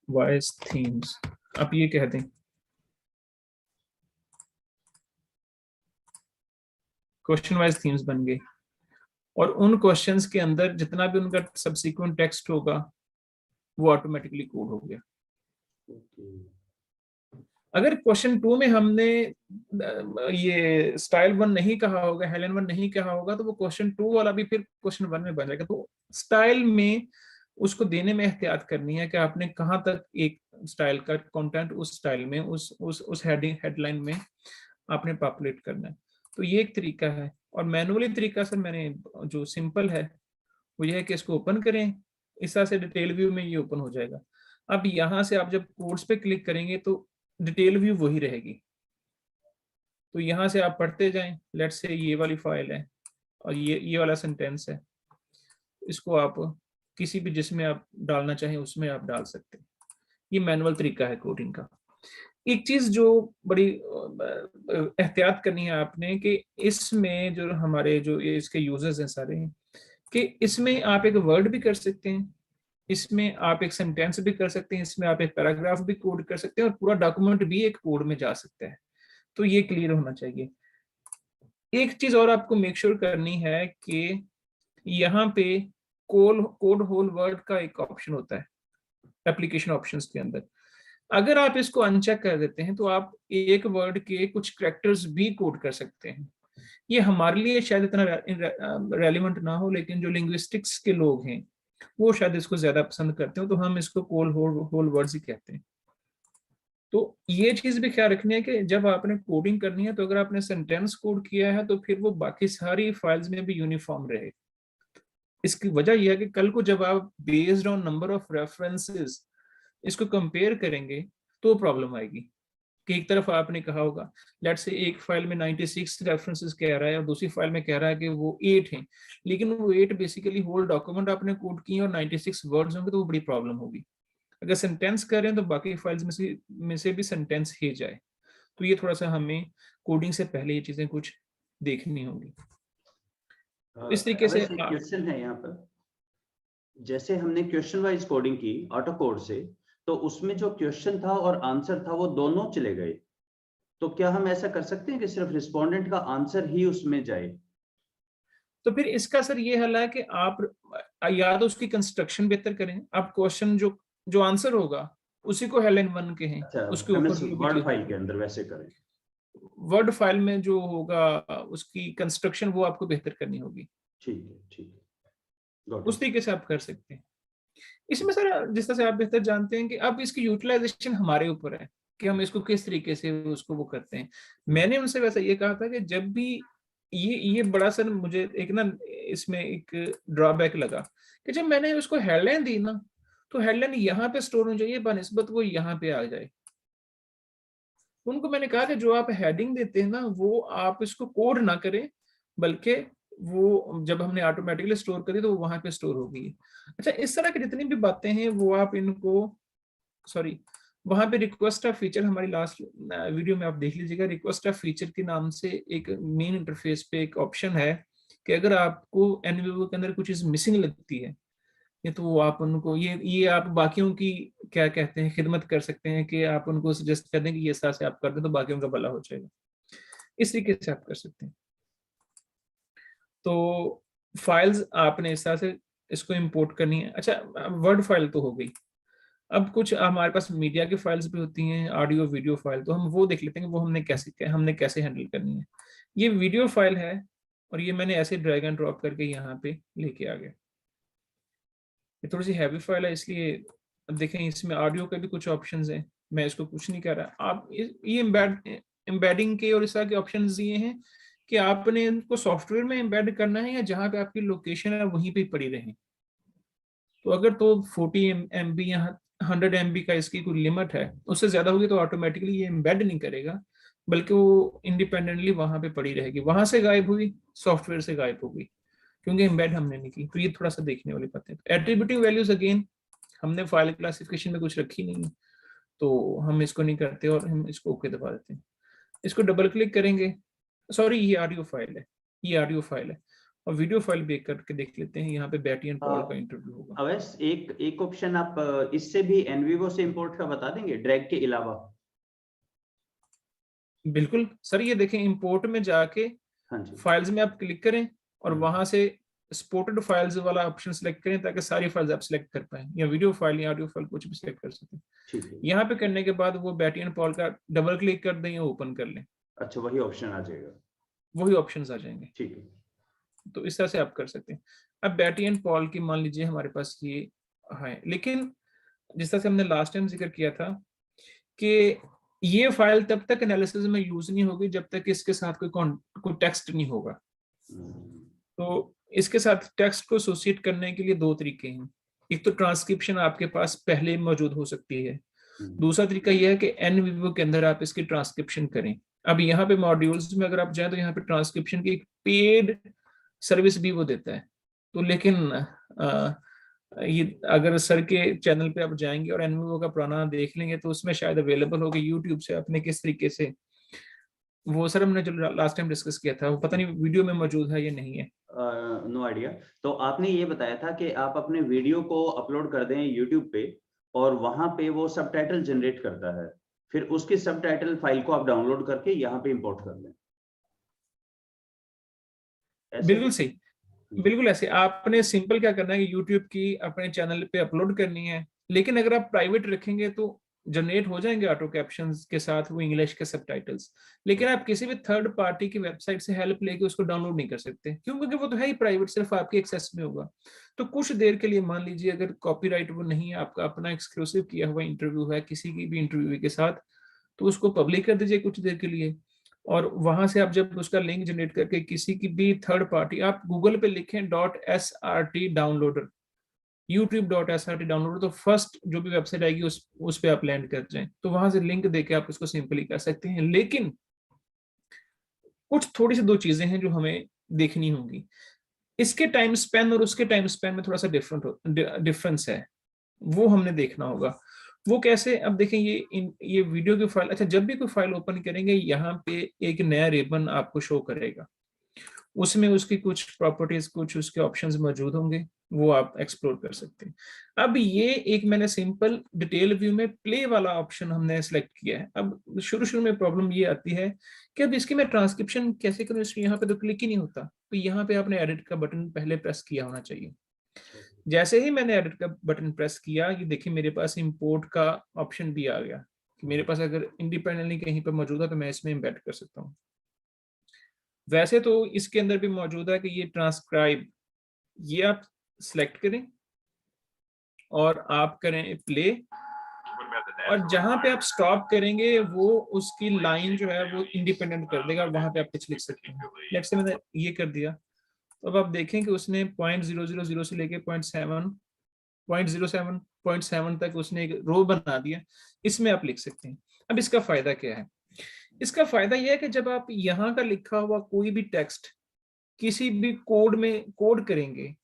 वाइज थीम्स। आप ये कह दें क्वेश्चन वाइज थीम्स बन गए, और उन क्वेश्चंस के अंदर जितना भी उनका सबसीक्वेंट टेक्स्ट होगा वो ऑटोमेटिकली कोड हो गया। अगर क्वेश्चन 2 में हमने ये स्टाइल 1 नहीं कहा होगा, हेडलाइन 1 नहीं कहा होगा, तो वो क्वेश्चन 2 वाला भी फिर क्वेश्चन 1 में बन जाएगा। तो स्टाइल में उसको देने में एहतियात करनी है कि आपने कहाँ तक एक स्टाइल का कंटेंट उस स्टाइल में उस हेडलाइन में आपने पॉपुलेट करना है। तो ये एक तरीका है। और मैनुअली तरीका सर मैंने जो सिंपल है वो ये है कि इसको ओपन करें, इस तरह से डिटेल व्यू में ये ओपन हो जाएगा। अब यहाँ से आप जब कोड्स पे क्लिक करेंगे तो डिटेल व्यू वही रहेगी। तो यहाँ से आप पढ़ते जाएं। लेट्स से ये वाली फाइल है और ये वाला सेंटेंस है, इसको आप किसी भी जिसमें आप डालना चाहें उसमें आप डाल सकते हैं। ये मैनुअल तरीका है कोडिंग का। एक चीज जो बड़ी एहतियात करनी है आपने कि इसमें जो हमारे जो इसके यूजर्स हैं सारे, कि इसमें आप एक वर्ड भी कर सकते हैं, इसमें आप एक सेंटेंस भी कर सकते हैं, इसमें आप एक पैराग्राफ भी कोड कर सकते हैं और पूरा डॉक्यूमेंट भी एक कोड में जा सकता है। तो ये क्लियर होना चाहिए। एक चीज और आपको मेक श्योर करनी है कि यहाँ पे कोड होल वर्ड का एक ऑप्शन होता है एप्लीकेशन ऑप्शंस के अंदर। अगर आप इसको अनचेक कर देते हैं तो आप एक वर्ड के कुछ कैरेक्टर्स भी कोड कर सकते हैं। ये हमारे लिए शायद इतना रेलिवेंट ना हो, लेकिन जो लिंग्विस्टिक्स के लोग हैं वो शायद इसको ज्यादा पसंद करते हो, तो हम इसको होल वर्ड्स ही कहते हैं। तो ये चीज भी ख्याल रखनी है कि जब आपने कोडिंग करनी है तो अगर आपने सेंटेंस कोड किया है तो फिर वो बाकी सारी फाइल्स में भी यूनिफॉर्म रहे। इसकी वजह यह है कि कल को जब आप based on number of references इसको कंपेयर करेंगे तो प्रॉब्लम आएगी कि एक तरफ आपने कहा होगा लेट्स से एक फाइल में 96 रेफरेंसेस कह रहा है और दूसरी फाइल में कह रहा है कि वो 8 हैं, लेकिन वो 8 बेसिकली होल डॉक्यूमेंट आपने कोड किए और 96 वर्ड्स होंगे, तो वो बड़ी प्रॉब्लम होगी। अगर सेंटेंस कर रहे हैं तो बाकी फाइल्स में से भी सेंटेंस ही जाए। तो ये थोड़ा सा हमें कोडिंग से पहले ये चीजें कुछ देखनी होंगी। इस तरीके से क्वेश्चन है यहाँ पर, जैसे हमने क्वेश्चन वाइज कोडिंग की ऑटो कोड से, तो उसमें जो क्वेश्चन था और आंसर था वो दोनों चले गए। तो क्या हम ऐसा कर सकते हैं कि सिर्फ रिस्पोंडेंट का आंसर ही उसमें जाए? तो फिर इसका सर ये हल है कि आप या तो उसकी कंस्ट्रक्शन बेहतर करें। आप क्वेश्चन जो आंसर होगा उसी को हेडलाइन 1 के हैं, अच्छा, उसके ऊपर वर्ड फाइल के अंदर वैसे करें। वर्ड फाइल में जो होगा उसकी कंस्ट्रक्शन वो आपको बेहतर करनी होगी। ठीक है, ठीक है, उस तरीके से आप कर सकते हैं। इसमें सर जिस तरह से आप बेहतर जानते हैं कि अब इसकी यूटिलाइजेशन हमारे ऊपर है कि हम इसको किस तरीके से उसको वो करते हैं। मैंने उनसे वैसा ये कहा था कि जब भी ये बड़ा सर मुझे एक ना इसमें एक ड्रॉबैक लगा कि जब मैंने उसको हेडलाइन दी ना तो हेडलाइन यहाँ पे स्टोर हो जाइए बनिस्बत वो यहाँ पे आ जाए। उनको मैंने कहा कि जो आप हेडिंग देते हैं ना वो आप इसको कोड ना करें, बल्कि वो जब हमने ऑटोमेटिकली स्टोर करी तो वो वहां पे स्टोर हो गई। अच्छा, इस तरह की जितनी भी बातें हैं वो आप इनको सॉरी वहां पे रिक्वेस्ट ऑफ फीचर हमारी लास्ट वीडियो में आप देख लीजिएगा। रिक्वेस्ट ऑफ फीचर के नाम से एक मेन इंटरफेस पे एक ऑप्शन है कि अगर आपको एनवीओ के अंदर कुछ चीज मिसिंग लगती है ये तो वो आप उनको ये आप बाकियों की क्या कहते हैं खिदमत कर सकते हैं कि आप उनको सजेस्ट कर दें कि ये तरह से आप कर दें तो बाकियों का भला हो जाएगा। इस तरीके से आप कर सकते हैं। तो फाइल्स आपने इस तरह से इसको इंपोर्ट करनी है। अच्छा, वर्ड फाइल तो हो गई। अब कुछ हमारे पास मीडिया की फाइल्स भी होती हैं, ऑडियो वीडियो फाइल, तो हम वो देख लेते हैं कि वो हमने कैसे हैंडल करनी है। ये वीडियो फाइल है और ये मैंने ऐसे ड्रैग एंड ड्रॉप करके यहाँ पे लेके आ गया। ये थोड़ी सी हैवी फाइल है, इसलिए अब देखें इसमें ऑडियो के भी कुछ ऑप्शंस हैं। मैं इसको कुछ नहीं कर रहा, आप ये एम्बेडिंग के और इस तरह के ऑप्शंस दिए हैं कि आपने इनको सॉफ्टवेयर में एम्बेड करना है या जहाँ पे आपकी लोकेशन है वहीं पे पड़ी रहे। तो अगर तो 40 MB या 100 MB का इसकी कोई लिमिट है, उससे ज्यादा होगी तो ऑटोमेटिकली ये एम्बेड नहीं करेगा, बल्कि वो इंडिपेंडेंटली वहां पे पड़ी रहेगी। वहां से गायब हुई, सॉफ्टवेयर से गायब हो गई, क्योंकि एम्बेड हमने नहीं की। तो ये थोड़ा सा देखने वाली बात है। एट्रीब्यूटिंग वैल्यूज अगेन हमने फाइल क्लासिफिकेशन में कुछ रखी नहीं है, तो हम इसको नहीं करते और हम इसको ओके दबा देते हैं। इसको डबल क्लिक करेंगे। सॉरी, ये ऑडियो फाइल है, ये ऑडियो फाइल है। और वीडियो फाइल भी करके देख लेते हैं। यहाँ पे बेटी एंड पॉल का इंटरव्यू होगा। अवैस एक ऑप्शन आप इससे भी एनवीवो से इंपोर्ट का बता देंगे, ड्रैग के अलावा? बिल्कुल सर, ये देखें इंपोर्ट में जाके हाँ जी। फाइल्स में आप क्लिक करें और वहां से एक्सपोर्टेड फाइल्स वाला ऑप्शन सेलेक्ट करें ताकि सारी फाइल्स आप सेलेक्ट कर पाएं, या वीडियो फाइल या ऑडियो फाइल कुछ भी सेलेक्ट कर सकें। ठीक है। यहाँ पे करने के बाद वो बेटी एंड पॉल का डबल क्लिक कर दें या ओपन कर लें, अच्छा, वही ऑप्शन आ जाएगा। वही ऑप्शंस आ जाएंगे। ठीक है। तो इस तरह से आप कर सकते हैं। अब बेटी एंड पॉल की मान लीजिए हमारे पास ये है, लेकिन जिस तरह से हमने लास्ट टाइम जिक्र किया था कि ये फाइल तब तक एनालिसिस में यूज नहीं होगी जब तक इसके साथ कोई टेक्स्ट नहीं होगा। तो इसके साथ टेक्स्ट को एसोसिएट करने के लिए दो तरीके हैं। एक तो ट्रांसक्रिप्शन आपके पास पहले मौजूद हो सकती है, दूसरा तरीका यह है कि एनवीवो के अंदर आप इसकी ट्रांसक्रिप्शन करें। अब यहाँ पे मॉड्यूल्स में अगर आप जाएं तो यहाँ पे ट्रांसक्रिप्शन की एक पेड सर्विस भी वो देता है। तो लेकिन ये अगर सर के चैनल पे आप जाएंगे और एनवीओ का पुराना देख लेंगे तो उसमें शायद अवेलेबल होगी यूट्यूब से आपने किस तरीके से, वो सर हमने जो लास्ट टाइम डिस्कस किया था वो पता नहीं वीडियो में मौजूद है या नहीं है। No idea. तो आपने ये बताया था कि आप अपने वीडियो को अपलोड कर दें यूट्यूब पे और वहां पे वो सबटाइटल जनरेट करता है, फिर उसकी सबटाइटल फाइल को आप डाउनलोड करके यहाँ पे इंपोर्ट कर लें। बिल्कुल सही, बिल्कुल ऐसे। आपने सिंपल क्या करना है कि यूट्यूब की अपने चैनल पे अपलोड करनी है, लेकिन अगर आप प्राइवेट रखेंगे तो जनरेट हो जाएंगे ऑटो कैप्शंस के साथ वो इंग्लिश के सबटाइटल्स, लेकिन आप किसी भी थर्ड पार्टी की वेबसाइट से हेल्प लेके उसको डाउनलोड नहीं कर सकते, क्यों? क्योंकि वो तो है ही प्राइवेट, सिर्फ आपके एक्सेस में होगा। तो कुछ देर के लिए मान लीजिए अगर कॉपीराइट वो नहीं है, आपका अपना एक्सक्लूसिव किया हुआ इंटरव्यू है किसी की भी इंटरव्यू के साथ, तो उसको पब्लिक कर दीजिए कुछ देर के लिए। और वहां से आप जब उसका लिंक जनरेट करके किसी की भी थर्ड पार्टी, आप गूगल पे लिखें .srt डाउनलोडर, youtube.srt डाउनलोडर, तो फर्स्ट जो भी वेबसाइट आएगी उस पे आप लैंड कर जाएं, तो वहां से लिंक देके आप उसको सिंपली कर सकते हैं। लेकिन कुछ थोड़ी सी दो चीजें हैं जो हमें देखनी होंगी। इसके टाइम स्पेन और उसके टाइम स्पेन में थोड़ा सा डिफरेंस है, वो हमने देखना होगा। वो कैसे? अब देखें ये वीडियो की फाइल, अच्छा जब भी कोई फाइल ओपन करेंगे यहाँ पे एक नया रिबन आपको शो करेगा, उसमें उसकी कुछ प्रॉपर्टीज, कुछ उसके ऑप्शंस मौजूद होंगे, वो आप एक्सप्लोर कर सकते हैं। अब ये एक मैंने सिंपल डिटेल व्यू में प्ले वाला ऑप्शन हमने सेलेक्ट किया है। अब शुरू में प्रॉब्लम ये आती है कि अब इसकी मैं ट्रांसक्रिप्शन कैसे करूँ, इसमें यहाँ पे तो क्लिक ही नहीं होता। तो यहाँ पे आपने एडिट का बटन पहले प्रेस किया होना चाहिए। जैसे ही मैंने एडिट का बटन प्रेस किया, ये देखिए मेरे पास इंपोर्ट का ऑप्शन भी आ गया कि मेरे पास अगर इंडिपेंडेंटली कहीं पर मौजूद है तो मैं इसमें एम्बेड कर सकता हूँ। वैसे तो इसके अंदर भी मौजूद है कि ये ट्रांसक्राइब, ये आप सिलेक्ट करें और आप करें प्ले, और जहां पे आप स्टॉप करेंगे वो उसकी लाइन जो है वो इंडिपेंडेंट कर देगा, वहां पे आप कुछ लिख सकते हैं। लेट्स से मैंने ये कर दिया, तो अब आप देखें कि उसने 0.000 से लेके 0.07 तक उसने एक रो बना दिया, इसमें आप लिख सकते हैं। अब इसका फायदा क्या है? इसका फायदा यह है कि जब आप यहाँ का लिखा हुआ कोई भी टेक्स्ट किसी भी कोड में कोड करेंगे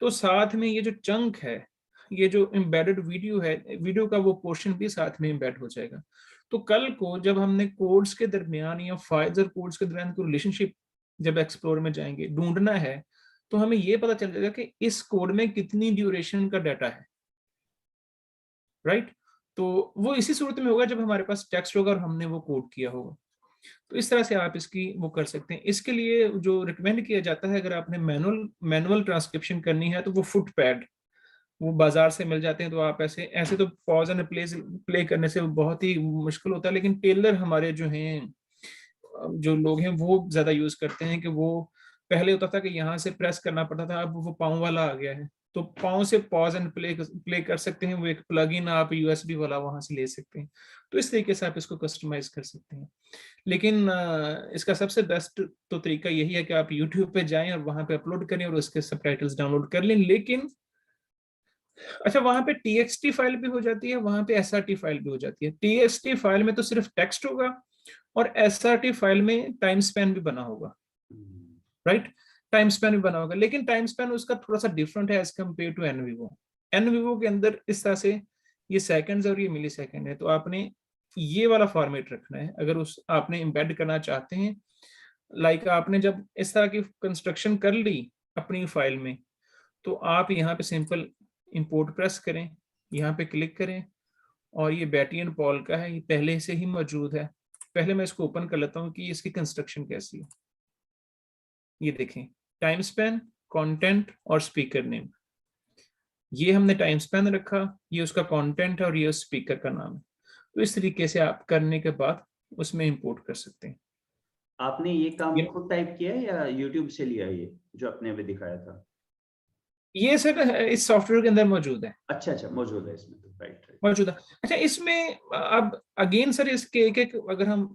तो साथ में ये जो चंक है, ये जो एम्बेडेड वीडियो है, वीडियो का वो पोर्शन भी साथ में एम्बेड हो जाएगा। तो कल को जब हमने कोड्स के दरमियान या फाइल्स और कोड्स के दरमियान कोई रिलेशनशिप जब एक्सप्लोर में जाएंगे ढूंढना है, तो हमें ये पता चल जाएगा कि इस कोड में कितनी ड्यूरेशन का डाटा है, राइट? तो वो इसी सूरत में होगा जब हमारे पास टेक्स्ट होगा और हमने वो कोड किया होगा। तो इस तरह से आप इसकी वो कर सकते हैं। इसके लिए जो रिकमेंड किया जाता है, अगर आपने मैनुअल ट्रांसक्रिप्शन करनी है तो वो फुट पैड वो बाजार से मिल जाते हैं। तो आप ऐसे ऐसे तो पॉज एंड प्ले करने से बहुत ही मुश्किल होता है, लेकिन टेलर हमारे जो हैं, जो लोग हैं, वो ज्यादा यूज करते हैं। कि वो पहले होता था कि यहाँ से प्रेस करना पड़ता था, अब वो पाँव वाला आ गया है, तो पाँव से पॉज एंड प्ले कर सकते हैं। वो एक प्लग इन आप यूएसबी वाला वहां से ले सकते हैं। तो इस तरीके से आप इसको कस्टमाइज कर सकते हैं। लेकिन इसका सबसे बेस्ट तो तरीका यही है कि आप यूट्यूब पे जाएं और वहां पे अपलोड करें और उसके सबटाइटल्स डाउनलोड कर लें। लेकिन अच्छा, वहां पे टीएक्सटी फाइल भी हो जाती है, वहां पे एसआरटी फाइल भी हो जाती है। टीएक्सटी फाइल में तो सिर्फ टेक्स्ट होगा और एसआरटी फाइल में टाइम स्पैन भी बना होगा, राइट? टाइम स्पैन भी बना होगा, लेकिन टाइम स्पैन उसका थोड़ा सा डिफरेंट है एज कम्पेयर टू एनवीवो। एनवीवो के अंदर इस तरह से ये सेकंड्स और ये मिली सेकंड है, तो आपने ये वाला फॉर्मेट रखना है अगर उस आपने एम्बेड करना चाहते हैं। लाइक आपने जब इस तरह की कंस्ट्रक्शन कर ली अपनी फाइल में, तो आप यहाँ पे सिंपल इंपोर्ट प्रेस करें, यहाँ पे क्लिक करें, और ये बैटी एंड पॉल का है, ये पहले से ही मौजूद है। पहले मैं इसको ओपन कर लेता हूँ कि इसकी कंस्ट्रक्शन कैसी है। ये देखें, टाइम स्पैन, कंटेंट और स्पीकर नेम। ये हमने टाइम स्पैन रखा, ये उसका कंटेंट है और ये स्पीकर का नाम है। तो इस तरीके से आप करने के बाद उसमें इंपोर्ट कर सकते हैं। आपने ये काम ये खुद टाइप किया है या यूट्यूब से लिया है, ये जो आपने अभी दिखाया था? ये सर इस सॉफ्टवेयर के अंदर मौजूद है। अच्छा अच्छा, मौजूद है इसमें तो, राइट राइट। मौजूद है। अच्छा, इसमें अब अगेन सर इसके एक एक अगर हम,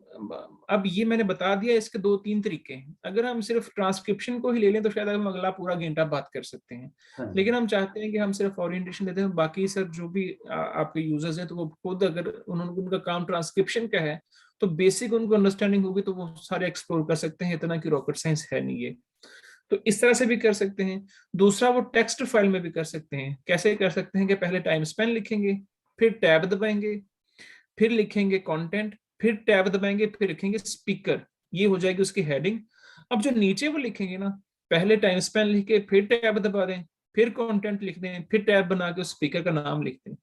अब ये मैंने बता दिया, इसके दो तीन तरीके हैं। अगर हम सिर्फ ट्रांसक्रिप्शन को ही ले लें तो शायद हम अगला पूरा घंटा बात कर सकते हैं। हाँ जी। लेकिन हम चाहते हैं कि हम सिर्फ ओरिएंटेशन देते हैं, बाकी सर जो भी आपके यूजर्स हैं तो वो खुद अगर उनका काम ट्रांसक्रिप्शन का है तो बेसिक उनको अंडरस्टैंडिंग होगी तो वो सारे एक्सप्लोर कर सकते हैं। इतना की रॉकेट साइंस है नहीं ये। तो इस तरह से भी कर सकते हैं। दूसरा, वो टेक्स्ट फाइल में भी कर सकते हैं। कैसे कर सकते हैं कि पहले टाइम स्पैन लिखेंगे, फिर टैब दबाएंगे, फिर लिखेंगे कंटेंट, फिर टैब दबाएंगे, फिर लिखेंगे स्पीकर। ये हो जाएगी उसकी हेडिंग। अब जो नीचे वो लिखेंगे ना, पहले टाइम स्पैन लिख के फिर टैब दबा दें, फिर कंटेंट लिख दें, फिर टैब बना के उस स्पीकर का नाम लिख दें।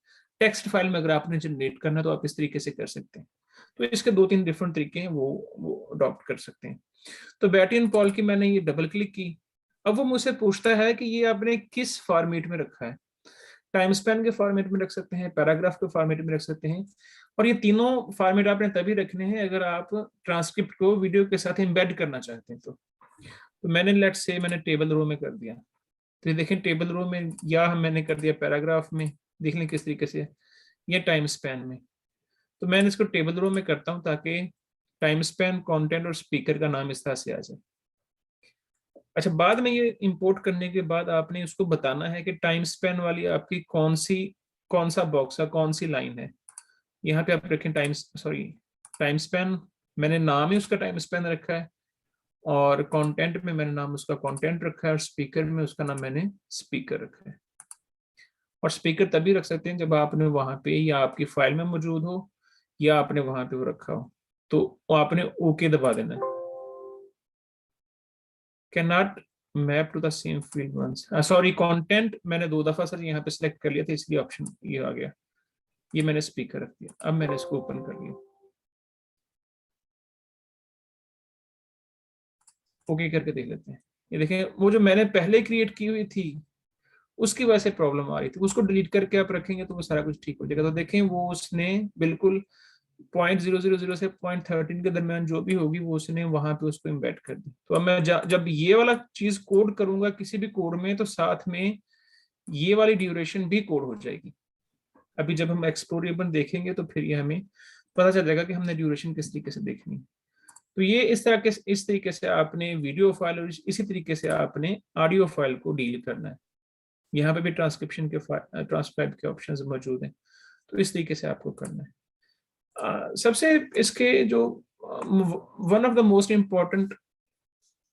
टेक्स्ट फाइल में अगर आपने जनरेट करना है तो आप इस तरीके से कर सकते हैं। तो इसके दो तीन डिफरेंट तरीके हैं, वो अडॉप्ट कर सकते हैं। तो बैटी एंड पॉल की मैंने ये डबल क्लिक की। अब वो मुझसे पूछता है कि ये आपने किस फॉर्मेट में रखा है। टाइम स्पैन के फॉर्मेट में रख सकते हैं, पैराग्राफ के फॉर्मेट में रख सकते हैं, और ये तीनों फॉर्मेट आपने तभी रखने हैं अगर आप ट्रांसक्रिप्ट को वीडियो के साथ एम्बेड करना चाहते हैं। तो मैंने लेट्स से मैंने टेबल रो में कर दिया। तो ये देखें टेबल रो में, या मैंने कर दिया पैराग्राफ में, देख लें किस तरीके से, या टाइम स्पैन में। तो मैंने इसको टेबल रो में करता हूँ ताकि टाइम स्पैन, कंटेंट और स्पीकर का नाम इस तरह से आ जाए। अच्छा, बाद में ये इंपोर्ट करने के बाद आपने उसको बताना है कि टाइम स्पैन वाली आपकी कौन सा बॉक्स है, कौन सी लाइन है। यहाँ पे आप रखें टाइम स्पैन, मैंने नाम ही उसका टाइम स्पैन रखा है, और कंटेंट में मैंने नाम उसका कंटेंट रखा है, और स्पीकर में उसका नाम मैंने स्पीकर रखा है। और स्पीकर तभी रख सकते हैं जब आपने वहां पे या आपकी फाइल में मौजूद हो या आपने वहां पे वो रखा हो, तो आपने ओके दबा देना है। Can not map to the same field once, sorry content मैंने दो दफा सर यहाँ पे सिलेक्ट कर लिया था, इसलिए ऑप्शन ये आ गया। ये मैंने स्पीकर रख दिया। अब मैंने इसको ओपन कर लिया, ओके करके देख लेते हैं। ये देखें, वो जो मैंने पहले क्रिएट की हुई थी उसकी वजह से प्रॉब्लम आ रही थी, उसको डिलीट करके आप रखेंगे तो वो सारा कुछ ठीक हो जाएगा। तो देखें, वो उसने बिल्कुल 0.000 से 0.13 के दरमियान जो भी होगी वो उसने वहां पे उसको इम्बेड कर दी। तो अब मैं जब ये वाला चीज कोड करूंगा किसी भी कोड में, तो साथ में ये वाली ड्यूरेशन भी कोड हो जाएगी। अभी जब हम एक्सप्लोरेबल देखेंगे तो फिर ये हमें पता चल जाएगा कि हमने ड्यूरेशन किस तरीके से देखनी है। तो ये इस तरीके से आपने वीडियो फाइल, और इसी तरीके से आपने ऑडियो फाइल को डील करना है। यहाँ पे भी ट्रांसक्रिप्शन के ट्रांसक्राइब के ऑप्शंस मौजूद हैं। तो इस तरीके से आपको करना है। सबसे इसके जो one of the most important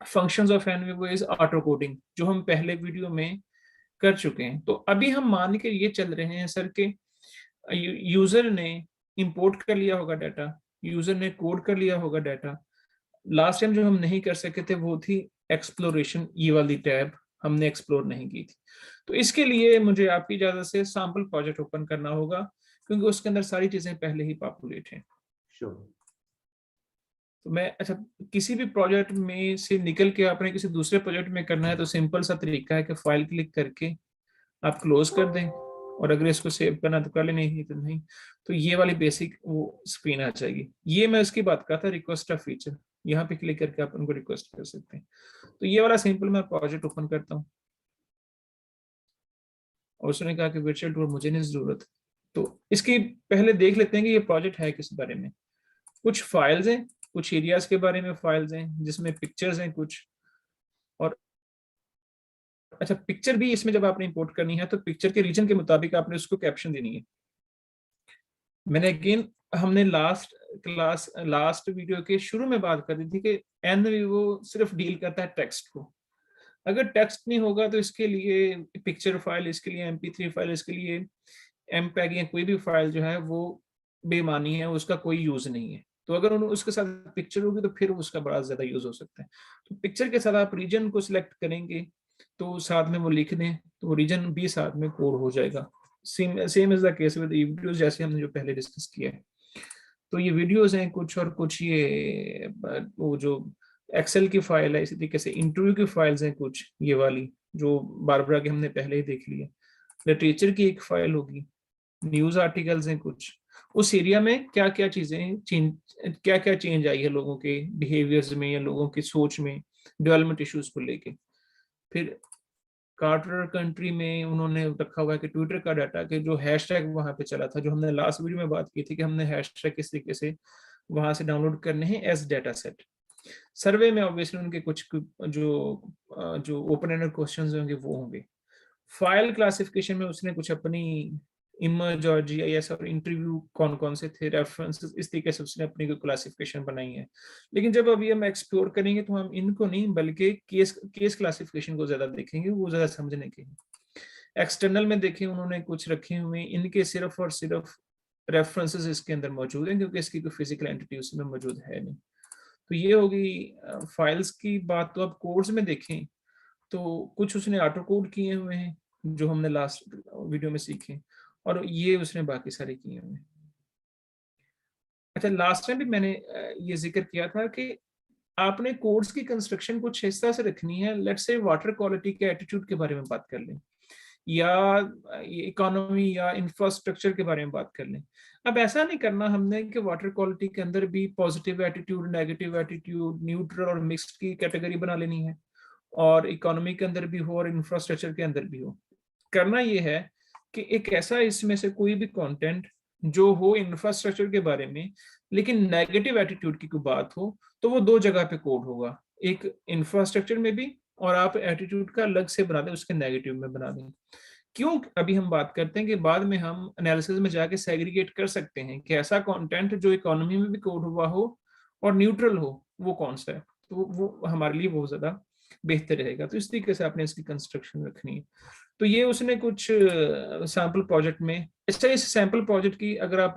functions of NVivo is auto coding, जो हम पहले वीडियो में कर चुके हैं। तो अभी हम मान के ये चल रहे हैं सर के यूजर ने इंपोर्ट कर लिया होगा डाटा, यूजर ने कोड कर लिया होगा डाटा। लास्ट टाइम जो हम नहीं कर सके थे वो थी एक्सप्लोरेशन, ये वाली टैब हमने एक्सप्लोर नहीं की थी। तो इसके लिए मुझे आपकी इजाजत से सैंपल प्रोजेक्ट ओपन करना होगा, क्योंकि उसके अंदर सारी चीजें पहले ही पॉपुलेट हैं। श्योर। तो मैं अच्छा, किसी भी प्रोजेक्ट में से निकल के आपने किसी दूसरे प्रोजेक्ट में करना है तो सिंपल सा तरीका है कि फाइल क्लिक करके आप क्लोज कर दें, और अगर इसको सेव करना तो कर लें, नहीं तो नहीं। तो ये वाली बेसिक वो स्क्रीन आ जाएगी। ये मैं उसकी बात कर था, रिक्वेस्ट ऑफ फीचर, यहाँ पे क्लिक करके आप उनको रिक्वेस्ट कर सकते हैं। तो ये वाला सिंपल मैं प्रोजेक्ट ओपन करता हूँ, और उसने कहा कि वर्चुअल टूर मुझे नहीं जरूरत। तो इसकी पहले देख लेते हैं कि ये प्रोजेक्ट है किस बारे में। कुछ फाइल्स हैं, कुछ एरियाज के बारे में फाइल्स हैं जिसमें पिक्चर्स हैं कुछ, और अच्छा पिक्चर भी इसमें जब आपने इंपोर्ट करनी है तो पिक्चर के रीजन के मुताबिक आपने उसको कैप्शन देनी है। मैंने अगेन, हमने लास्ट वीडियो के शुरू में बात कर दी थी कि एनवीवो सिर्फ डील करता है टेक्स्ट को। अगर टेक्स्ट नहीं होगा तो इसके लिए पिक्चर फाइल, इसके लिए MP3 फाइल, इसके लिए MPEG या कोई भी फाइल जो है वो बेमानी है, उसका कोई यूज नहीं है। तो अगर उसके साथ पिक्चर होगी तो फिर उसका बड़ा ज्यादा यूज हो सकता है। तो पिक्चर के साथ आप रीजन को सिलेक्ट करेंगे तो साथ में वो लिख दें तो रीजन भी साथ में कोड हो जाएगा। Same is the case with videos, जैसे हमने जो पहले डिस्कस किया है। तो ये वीडियोस हैं कुछ, और कुछ ये वो जो एक्सेल की फाइल है, इसी तरीके से इंटरव्यू की फाइल्स हैं कुछ, ये वाली जो बारबरा की हमने पहले ही देख ली है। लिटरेचर की एक फाइल होगी, न्यूज आर्टिकल्स हैं कुछ, उस एरिया में क्या क्या चीजें चेंज, क्या क्या चेंज आई है लोगों के बिहेवियर्स में या लोगों की सोच में डेवलपमेंट इश्यूज को लेके। फिर कार्टर कंट्री में उन्होंने रखा हुआ है कि ट्विटर का डाटा के जो हैशटैग वहां पे चला था, जो हमने लास्ट वीडियो में बात की थी कि हमने हैशटैग किस तरीके से वहां से डाउनलोड करने हैं एज डाटा सेट। सर्वे में ऑब्वियसली उनके कुछ जो ओपन एंडेड क्वेश्चंस होंगे वो होंगे। फाइल क्लासिफिकेशन में उसने कुछ अपनी इमेज और GIS और इंटरव्यू कौन कौन से थे, रेफरेंसेस, इस तरीके से उसने अपनी क्लासिफिकेशन बनाई है। लेकिन जब अभी हम एक्सप्लोर करेंगे तो हम इनको नहीं बल्कि केस क्लासिफिकेशन को ज्यादा देखेंगे, वो ज्यादा समझने के। एक्सटर्नल में देखें उन्होंने कुछ रखे हुए, इनके सिर्फ और सिर्फ रेफरेंसेस इसके अंदर मौजूद हैं क्योंकि इसकी कोई फिजिकल एंटिटी उसमें मौजूद है नहीं। तो ये होगी फाइल्स की बात। तो अब कोड्स में देखें तो कुछ उसने ऑटो कोड किए हुए हैं जो हमने लास्ट वीडियो में सीखे, और ये उसने बाकी सारे किए हुए हैं। अच्छा, लास्ट टाइम भी मैंने ये जिक्र किया था कि आपने कोड्स की कंस्ट्रक्शन कुछ इस तरह से रखनी है, लेट्स से वाटर क्वालिटी के एटीट्यूड के बारे में बात कर लें, या इकोनॉमी या इंफ्रास्ट्रक्चर के बारे में बात कर लें। अब ऐसा नहीं करना हमने कि वाटर क्वालिटी के अंदर भी positive attitude, negative attitude, neutral और मिक्स्ड की कैटेगरी बना लेनी है, और इकोनॉमी के अंदर भी हो और इंफ्रास्ट्रक्चर के अंदर भी हो। करना ये है कि एक ऐसा इसमें से कोई भी कंटेंट जो हो इंफ्रास्ट्रक्चर के बारे में लेकिन नेगेटिव एटीट्यूड की कोई बात हो तो वो दो जगह पे कोड होगा, एक इंफ्रास्ट्रक्चर में भी, और आप एटीट्यूड का अलग से बना दें, उसके नेगेटिव में बना दें। क्यों अभी हम बात करते हैं कि बाद में हम एनालिसिस में जाके सेग्रीगेट कर सकते हैं कि ऐसा कंटेंट जो इकोनॉमी में भी कोड हुआ हो और न्यूट्रल हो वो कौन सा है, तो वो हमारे लिए बहुत ज्यादा बेहतर रहेगा। तो इस तरीके से आपने इसकी कंस्ट्रक्शन रखनी है। तो ये उसने कुछ सैंपल प्रोजेक्ट में, अच्छा इस सैंपल प्रोजेक्ट की अगर आप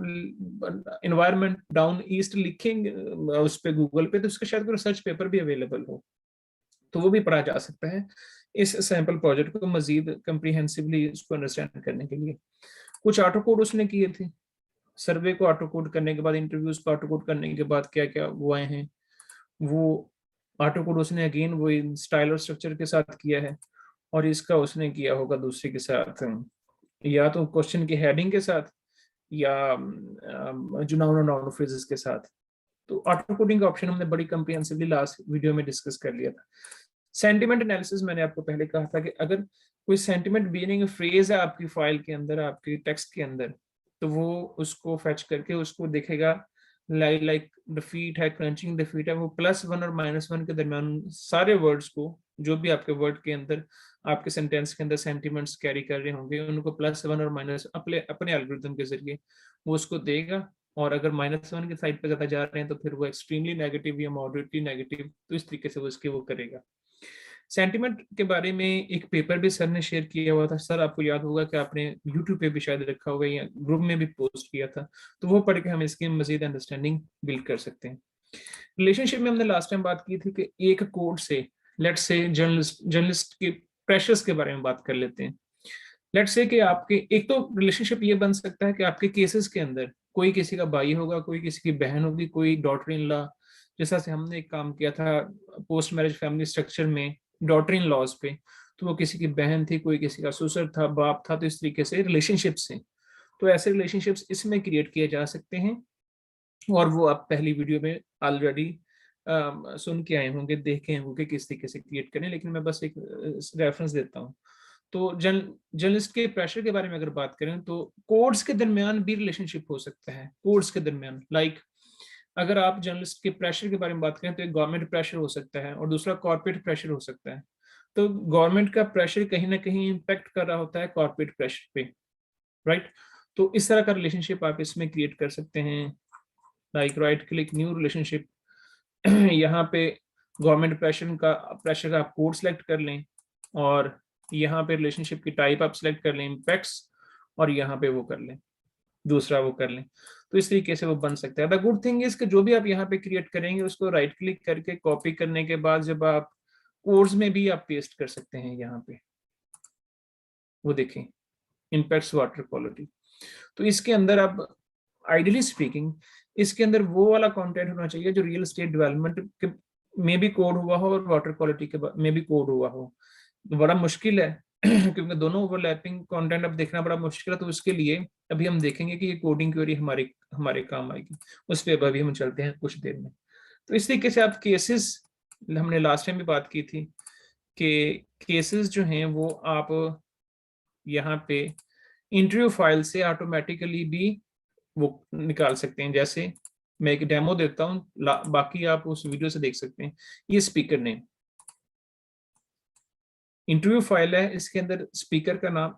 एनवायरनमेंट डाउन ईस्ट लिखेंगे उस पे गूगल पे तो उसका शायद कोई रिसर्च पेपर भी अवेलेबल हो, तो वो भी पढ़ा जा सकता है इस सैंपल प्रोजेक्ट को मजीद कंप्रीहेंसिवली उसको अंडरस्टैंड करने के लिए। कुछ ऑटो कोड उसने किए थे, सर्वे को ऑटो कोड करने के बाद, इंटरव्यूज को ऑटो कोड करने के बाद क्या क्या वो आए हैं, वो ऑटो कोड उसने अगेन वो स्टाइल और स्ट्रक्चर के साथ किया है, और इसका उसने किया होगा दूसरे के साथ, या तो क्वेश्चन की हेडिंग के साथ या जो नाउन और नाउन फ्रेजेस के साथ। तो ऑटो कोडिंग का ऑप्शन हमने बड़ी कंप्रीहेंसिवली लास्ट वीडियो में डिस्कस कर लिया था। सेंटिमेंट एनालिसिस मैंने आपको पहले कहा था कि अगर कोई सेंटिमेंट बीइंग फ्रेज है आपकी फाइल के अंदर, आपके टेक्स्ट के अंदर, तो वो उसको फेच करके उसको देखेगा लाइक डिफीट है, क्रंचिंग डिफीट है, वो +1 और -1 के दरमियान सारे वर्ड्स को, जो भी आपके वर्ड के अंदर आपके सेंटेंस के अंदर सेंटिमेंट्स कैरी कर रहे होंगे, उनको +1 और माइनस अपने एल्गोरिथम के जरिए वो उसको देगा। और अगर -1 की साइड पे ज्यादा जा रहे हैं तो फिर वो एक्सट्रीमली नेगेटिव या मॉडरेटली नेगेटिव, तो इस तरीके से वो उसकी वो करेगा। सेंटिमेंट के बारे में एक पेपर भी सर ने शेयर किया हुआ था, सर आपको याद होगा कि आपने यूट्यूब पे भी शायद रखा होगा या ग्रुप में भी पोस्ट किया था, तो वो पढ़ के हम इसकी मजीद अंडरस्टैंडिंग बिल्ड कर सकते हैं। रिलेशनशिप में हमने लास्ट टाइम बात की थी कि एक कोड से लेट्स से जर्नलिस्ट के प्रेशर्स के बारे में बात कर लेते हैं। लेट्स से कि आपके एक तो रिलेशनशिप ये बन सकता है कि आपके केसेस के अंदर कोई किसी का भाई होगा, कोई किसी की बहन होगी, कोई डॉटर इन लॉ जैसा से हमने एक काम किया था पोस्ट मैरिज फैमिली स्ट्रक्चर में डॉटर इन लॉज पे, तो वो किसी की बहन थी, कोई किसी का ससुर था, बाप था, तो इस तरीके से रिलेशनशिप्स हैं। तो ऐसे रिलेशनशिप्स इसमें क्रिएट किए जा सकते हैं, और वो आप पहली वीडियो में ऑलरेडी सुन के आए होंगे, देखे होंगे किस तरीके से क्रिएट करें, लेकिन मैं बस एक रेफरेंस देता हूँ। तो जर्नलिस्ट के प्रेशर के बारे में अगर बात करें तो कोड्स के दरमियान भी रिलेशनशिप हो सकता है। कोड्स के दरमियान लाइक अगर आप जर्नलिस्ट के प्रेशर के बारे में बात करें तो एक गवर्नमेंट प्रेशर हो सकता है और दूसरा कॉर्पोरेट प्रेशर हो सकता है। तो गवर्नमेंट का प्रेशर कहीं ना कहीं इम्पैक्ट कर रहा होता है कॉर्पोरेट प्रेशर पे, राइट। तो इस तरह का रिलेशनशिप आप इसमें क्रिएट कर सकते हैं, like right click new relationship. यहाँ पे गवर्नमेंट प्रेशर का आप कोड सेलेक्ट कर लें, और यहाँ पे रिलेशनशिप की टाइप आप सेलेक्ट कर लें इम्पैक्ट्स, और यहाँ पे वो कर लें, दूसरा वो कर लें। तो इस तरीके से वो बन सकता है। द गुड थिंग इज कि जो भी आप यहाँ पे क्रिएट करेंगे उसको राइट क्लिक करके कॉपी करने के बाद जब आप कोड्स में भी आप पेस्ट कर सकते हैं यहाँ पे, वो देखें इम्पैक्ट्स वाटर क्वालिटी। तो इसके अंदर अब आइडियली स्पीकिंग इसके अंदर वो वाला कंटेंट होना चाहिए जो रियल एस्टेट डेवलपमेंट के में भी कोड हुआ हो और वाटर क्वालिटी के में भी कोड हुआ हो। बड़ा मुश्किल है क्योंकि दोनों ओवरलैपिंग कंटेंट अब देखना बड़ा मुश्किल है। तो उसके लिए अभी हम देखेंगे कि ये कोडिंग क्वेरी हमारे हमारे काम आएगी, उस पर अभी हम चलते हैं कुछ देर में। तो इस तरीके से आप केसेस, हमने लास्ट टाइम भी बात की थी कि केसेस जो हैं वो आप यहाँ पे इंटरव्यू फाइल से ऑटोमेटिकली भी वो निकाल सकते हैं। जैसे मैं एक डेमो देता हूँ, बाकी आप उस वीडियो से देख सकते हैं। ये स्पीकर नेम इंटरव्यू फाइल है, इसके अंदर स्पीकर का नाम।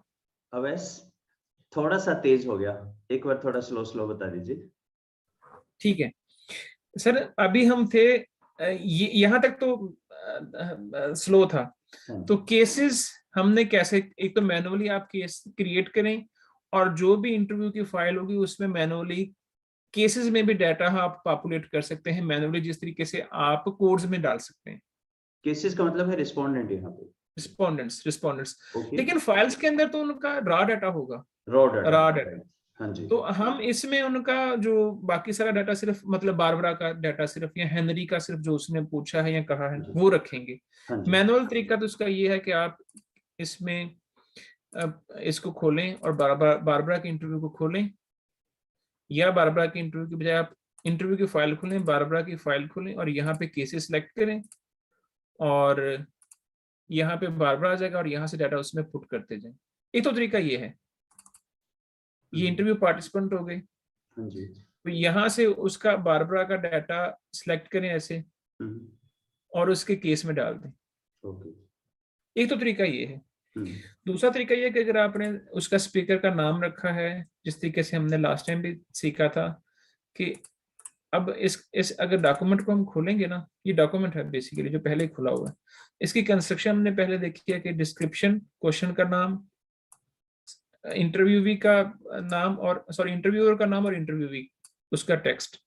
अवैस थोड़ा सा तेज हो गया, एक बार थोड़ा स्लो स्लो बता दीजिए। ठीक है सर, अभी हम थे यहाँ तक तो स्लो था। तो केसेस हमने कैसे, एक तो मैनुअली आप केस क्रिएट करें, और जो भी इंटरव्यू की फाइल होगी उसमें मैनुअली केसेस में भी डाटा आप पॉपुलेट कर सकते हैं मैनुअली, जिस तरीके से आप कोड्स में डाल सकते हैं। केसेस का मतलब है रिस्पोंडेंट यहाँ पे। रिस्पोंडेंट्स ओके, लेकिन फाइल्स के अंदर तो उनका रॉ डाटा होगा, रॉ डाटा। Raw data. हाँ जी। तो हम इसमें उनका जो बाकी सारा डाटा सिर्फ मतलब बारबरा का डाटा सिर्फ, या हेनरी का सिर्फ जो उसने पूछा है या कहा है वो रखेंगे। हाँ जी। मैनुअल तरीका तो इसका ये है कि आप इसमें इसको खोलें और बारबरा के इंटरव्यू को खोलें, या बारबरा के इंटरव्यू की बजाय आप इंटरव्यू की फाइल खोलें, बारबरा की फाइल खोलें और यहाँ पे केसेस सिलेक्ट करें, और यहाँ पे बारबरा आ जाएगा और यहाँ से डाटा उसमें पुट करते जाएं। एक तो तरीका ये है, ये इंटरव्यू पार्टिसिपेंट हो गए। हाँ जी। तो यहाँ से उसका बारबरा का डाटा सिलेक्ट करें ऐसे, और उसके केस में डाल दें। ओके। एक तो तरीका ये है। दूसरा तरीका ये है कि अगर आपने उसका स्पीकर का नाम रखा है, जिस तरीके से हमने लास्ट टाइम भी सीखा था, कि अब इस अगर डॉक्यूमेंट को हम खोलेंगे ना, ये डॉक्यूमेंट है बेसिकली जो पहले खुला हुआ है। इसकी कंस्ट्रक्शन हमने पहले देखी है कि डिस्क्रिप्शन, क्वेश्चन का नाम, इंटरव्यूवी का नाम, और सॉरी इंटरव्यूअर का नाम और इंटरव्यूवी उसका टेक्स्ट।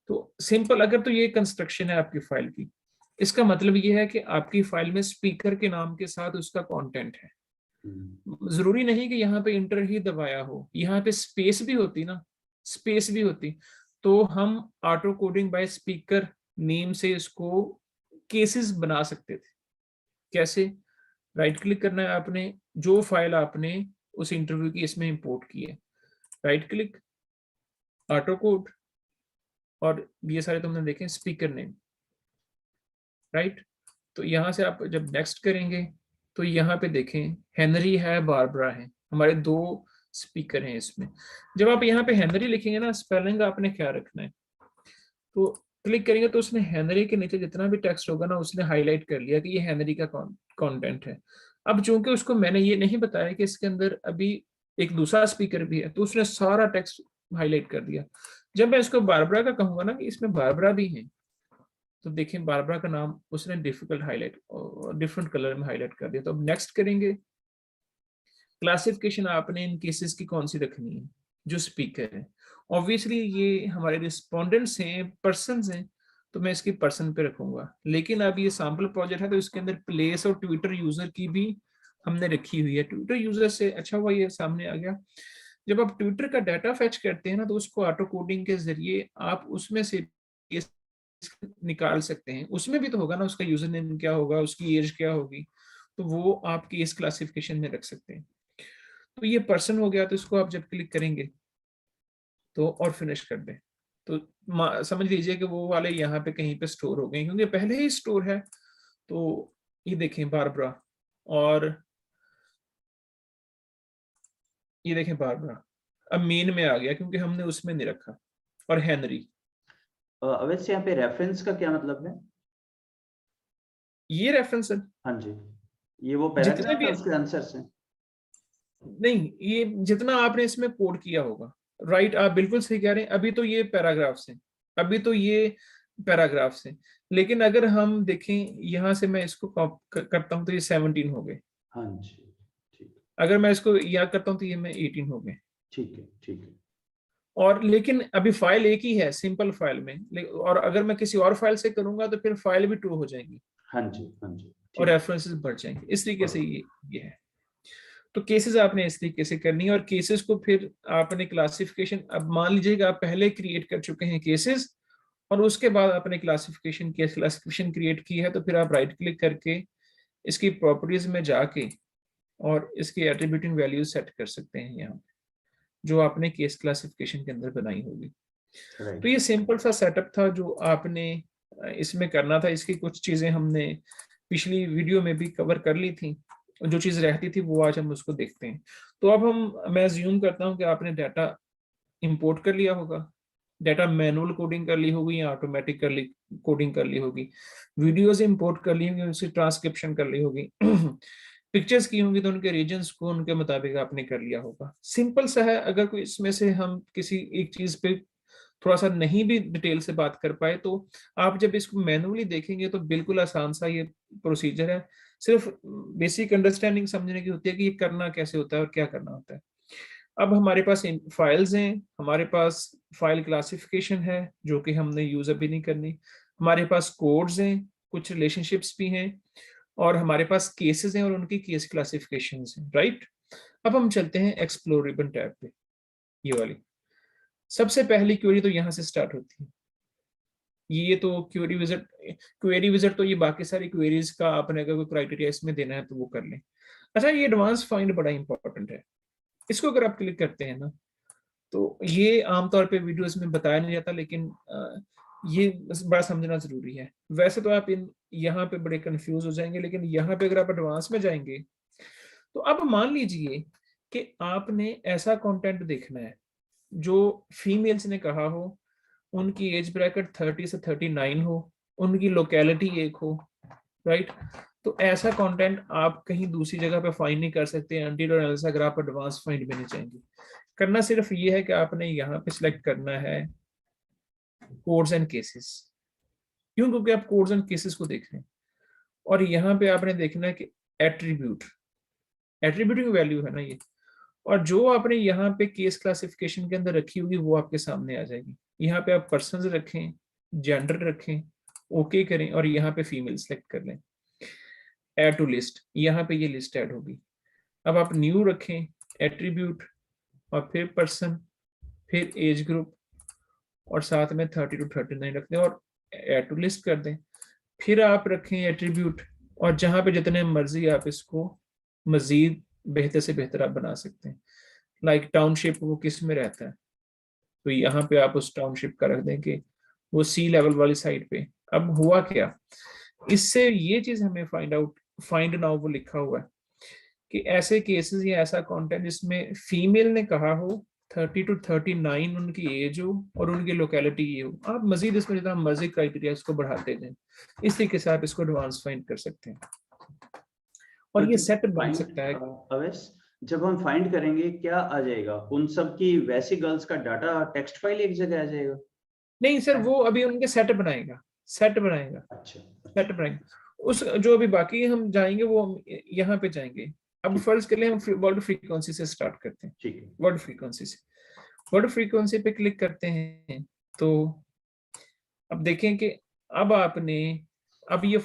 तो सिंपल अगर तो ये कंस्ट्रक्शन है आपकी फाइल की, इसका मतलब ये है कि आपकी फाइल में स्पीकर के नाम के साथ उसका कंटेंट है। जरूरी नहीं कि यहाँ पे इंटर ही दबाया हो, यहाँ पे स्पेस भी होती ना, स्पेस भी होती तो हम auto coding by speaker name से इसको केसेस बना सकते थे। कैसे? राइट क्लिक करना है आपने, जो फाइल आपने उस इंटरव्यू की इसमें इंपोर्ट की है, राइट क्लिक, ऑटो कोड, और ये सारे तुमने देखे स्पीकर नेम, राइट। तो यहाँ से आप जब नेक्स्ट करेंगे तो यहाँ पे देखें हेनरी है, बारबरा है, हमारे दो स्पीकर हैं इसमें। जब आप यहाँ पे हेनरी लिखेंगे ना, स्पेलिंग आपने क्या रखना है, तो क्लिक करेंगे तो उसने हेनरी के नीचे जितना भी टेक्स्ट होगा ना उसने हाईलाइट कर लिया कि ये हेनरी का कंटेंट है। अब चूंकि उसको मैंने ये नहीं बताया कि इसके अंदर अभी एक दूसरा स्पीकर भी है, तो उसने सारा टेक्स्ट हाईलाइट कर दिया। जब मैं इसको बारबरा का कहूंगा ना कि इसमें बारबरा भी है, तो देखें बारबरा का नाम उसने डिफिकल्ट हाईलाइट, डिफरेंट कलर में हाईलाइट कर दिया। तो अब नेक्स्ट करेंगे। क्लासिफिकेशन आपने इन केसेस की कौन सी रखनी है, जो स्पीकर है। ऑब्वियसली ये हमारे रिस्पोंडेंट्स हैं, पर्सन्स हैं, तो मैं इसकी पर्सन पे रखूंगा। लेकिन अब ये सैम्पल प्रोजेक्ट है तो इसके अंदर प्लेस और ट्विटर यूजर की भी हमने रखी हुई है। ट्विटर यूजर से अच्छा हुआ ये सामने आ गया। जब आप ट्विटर का डाटा फेच करते हैं ना, तो उसको ऑटो कोडिंग के जरिए आप उसमें से निकाल सकते हैं, उसमें भी तो होगा ना उसका यूजर नेम क्या होगा, उसकी एज क्या होगी, तो वो आप केस क्लासिफिकेशन में रख सकते हैं। तो ये पर्सन हो गया, तो इसको आप जब क्लिक करेंगे तो और फिनिश कर दें तो समझ लीजिए कि वो वाले यहाँ पे कहीं पे स्टोर हो गए, क्योंकि पहले ही स्टोर है। तो ये देखें बारबरा, और ये देखें बारबरा अब मेन में आ गया क्योंकि हमने उसमें नहीं रखा, और हेनरी। अवश्य यहाँ पे रेफरेंस का क्या मतलब है? ये रेफरेंस है, हाँ जी, ये वो जितने पैराग्राफ भी, है, उसके आंसर्स हैं। नहीं ये जितना आपने इसमें कोड किया होगा, राइट, आप बिल्कुल सही कह रहे हैं। अभी तो ये पैराग्राफ्स हैं, अभी तो ये पैराग्राफ्स हैं, लेकिन अगर हम देखें यहाँ से मैं इसको करता हूँ तो ये 17 हो गए, हाँ जी, ठीक है, अगर मैं इसको याद करता हूँ तो ये मैं 18 हो गए। ठीक है, ठीक है। और लेकिन अभी फाइल एक ही है सिंपल फाइल में, और अगर मैं किसी और फाइल से करूंगा तो फिर फाइल भी 2 हो जाएंगी हाँ जी, हाँ जी, और ठीक है। रेफरेंसेस बढ़ जाएंगे। इस तरीके से ये है। तो केसेस आपने इस तरीके से करनी है, और केसेस को फिर आपने क्लासिफिकेशन, अब मान लीजिएगा आप पहले क्रिएट कर चुके हैं केसेस, और उसके बाद आपने क्लासिफिकेशन केस क्लासिफिकेशन क्रिएट की है, तो फिर आप राइट क्लिक करके इसकी प्रॉपर्टीज में जाके और इसकी एट्रीब्यूटिंग वैल्यूज सेट कर सकते हैं यहाँ पे, जो आपने केस क्लासिफिकेशन के अंदर बनाई होगी। तो राइट। ये सिंपल सा सेटअप था जो आपने इसमें करना था। इसकी कुछ चीजें हमने पिछली वीडियो में भी कवर कर ली थी, जो चीज रहती थी वो आज हम उसको देखते हैं। तो अब मैं अज्यूम करता हूँ कि आपने डाटा इंपोर्ट कर लिया होगा, डाटा मैनुअल कोडिंग कर ली होगी या ऑटोमेटिक कर ली कोडिंग कर ली होगी, वीडियोस इंपोर्ट कर ली होगी, उसकी ट्रांसक्रिप्शन कर ली होगी, पिक्चर्स की होंगी तो उनके रीजन्स को उनके मुताबिक आपने कर लिया होगा। सिंपल सा है। अगर कोई इसमें से हम किसी एक चीज पे थोड़ा सा नहीं भी डिटेल से बात कर पाए, तो आप जब इसको मैनुअली देखेंगे तो बिल्कुल आसान सा ये प्रोसीजर है। सिर्फ बेसिक अंडरस्टैंडिंग समझने की होती है कि ये करना कैसे होता है और क्या करना होता है। अब हमारे पास फाइल्स हैं, हमारे पास फाइल क्लासिफिकेशन है जो कि हमने यूज अभी नहीं करनी, हमारे पास कोड्स हैं, कुछ रिलेशनशिप्स भी हैं, और हमारे पास केसेस हैं और उनकी केस क्लासिफिकेशंस हैं, राइट। अब हम चलते हैं एक्सप्लोर रिबन टैब पे। ये वाली सबसे पहली क्वेरी तो यहाँ से स्टार्ट होती है। ये तो क्वेरी विजिट तो ये बाकी सारी क्वेरीज का आपने अगर कोई क्राइटेरिया इसमें देना है तो वो कर लें। अच्छा, ये एडवांस फाइंड बड़ा इंपॉर्टेंट है। इसको अगर आप क्लिक करते हैं ना, तो ये आमतौर पे वीडियोस में बताया नहीं जाता, लेकिन ये बड़ा समझना जरूरी है। वैसे तो आप इन यहाँ पे बड़े कंफ्यूज हो जाएंगे, लेकिन यहाँ पे अगर आप एडवांस में जाएंगे तो अब मान लीजिए कि आपने ऐसा कंटेंट देखना है जो फीमेल्स ने कहा हो, उनकी एज ब्रैकेट 30 से 39 हो, उनकी लोकेलिटी एक हो, राइट। तो ऐसा कंटेंट आप कहीं दूसरी जगह पे फाइंड नहीं कर सकते अनटिल और अनलेस अगर आप एडवांस फाइंड में नहीं चाहेंगे। करना सिर्फ ये है कि आपने यहाँ पे सिलेक्ट करना है कोड्स एंड केसेस। क्यों? क्योंकि आप कोड्स एंड केसेस को देख रहे हैं, और यहाँ पे आपने देखना है कि एट्रीब्यूट, एट्रीब्यूटिंग वैल्यू है ना ये, और जो आपने यहाँ पे केस क्लासिफिकेशन के अंदर रखी होगी वो आपके सामने आ जाएगी। यहाँ पे आप पर्सन रखें, जेंडर रखें, ओके करें, और यहाँ पे फीमेल सेलेक्ट कर लें। ऐड टू लिस्ट, यहाँ पे ये लिस्ट ऐड होगी। अब आप न्यू रखें, एट्रीब्यूट, और फिर पर्सन, फिर एज ग्रुप, और साथ में 30 to 39 रख दें और ऐड टू लिस्ट कर दें। फिर आप रखें एट्रीब्यूट, और जहां पे जितने मर्जी आप इसको मजीद बेहतर से बेहतर आप बना सकते हैं। लाइक टाउनशिप वो किस में रहता है, तो यहाँ पे आप उस टाउनशिप का रख दें कि वो सी लेवल वाली साइड पे। अब हुआ क्या, इससे ये चीज हमें फाइंड नाउ वो लिखा हुआ है कि ऐसे केसेस या ऐसा कंटेंट जिसमें फीमेल ने कहा हो 30 to 39 उनकी एज हो और उनकी लोकेलिटी ये हो। आप मजीद इसमें जितना मर्जी क्राइटेरिया इसको बढ़ाते जाएं, इस तरीके से आप इसको एडवांस फाइंड कर सकते हैं, तो और ये जब सेट बन फाइंड सकता है। अवैस जब हम फाइंड करेंगे क्या आ जाएगा? उन सब की वैसी गर्ल्स का डाटा टेक्स्ट फाइल एक जगह आ जाएगा? नहीं सर, वो अभी उनके सेट बनाएगा, सेट बनाएगा, अच्छा, सेट बनाएगा। उस जो अभी बाकी हम जाएंगे वो हम यहाँ पे जाएंगे। अब ठीक, फर्ज के लिए हम वर्ड फ्रीक्वेंसी से स्टार्ट करते हैं। ठीक है। वर्ड फ्रीक्वेंसी से, वर्ड फ्रीक्वेंसी पे क्लिक करते हैं तो अब देखें कि अब आपने अब ये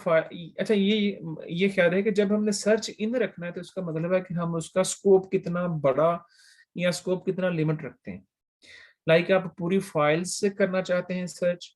अच्छा ये ख्याल है कि जब हमने सर्च इन रखना है तो इसका मतलब है कि हम उसका स्कोप कितना बड़ा या स्कोप कितना लिमिट रखते हैं। लाइक आप पूरी फाइल्स से करना चाहते हैं सर्च,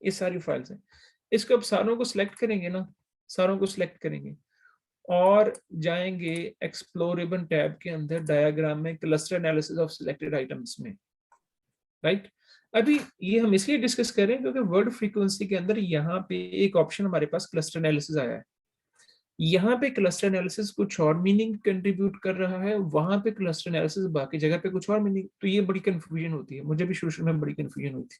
ये सारी फाइल्स हैं। इसको अब सारों को सिलेक्ट करेंगे ना, सारों को सिलेक्ट करेंगे और जाएंगे एक्सप्लोर रिबन टैब के अंदर डायग्राम में cluster analysis of selected items में, राइट। अभी ये हम इसलिए डिस्कस कर रहे हैं क्योंकि वर्ड फ्रीक्वेंसी के अंदर यहाँ पे एक ऑप्शन हमारे पास क्लस्टर एनालिसिस आया है। यहाँ पे क्लस्टर एनालिसिस कुछ और मीनिंग कंट्रीब्यूट कर रहा है, वहां पे क्लस्टर एनालिसिस बाकी जगह पे कुछ और मीनिंग, तो ये बड़ी कंफ्यूजन होती है। मुझे भी शुरू में बड़ी कंफ्यूजन हुई थी।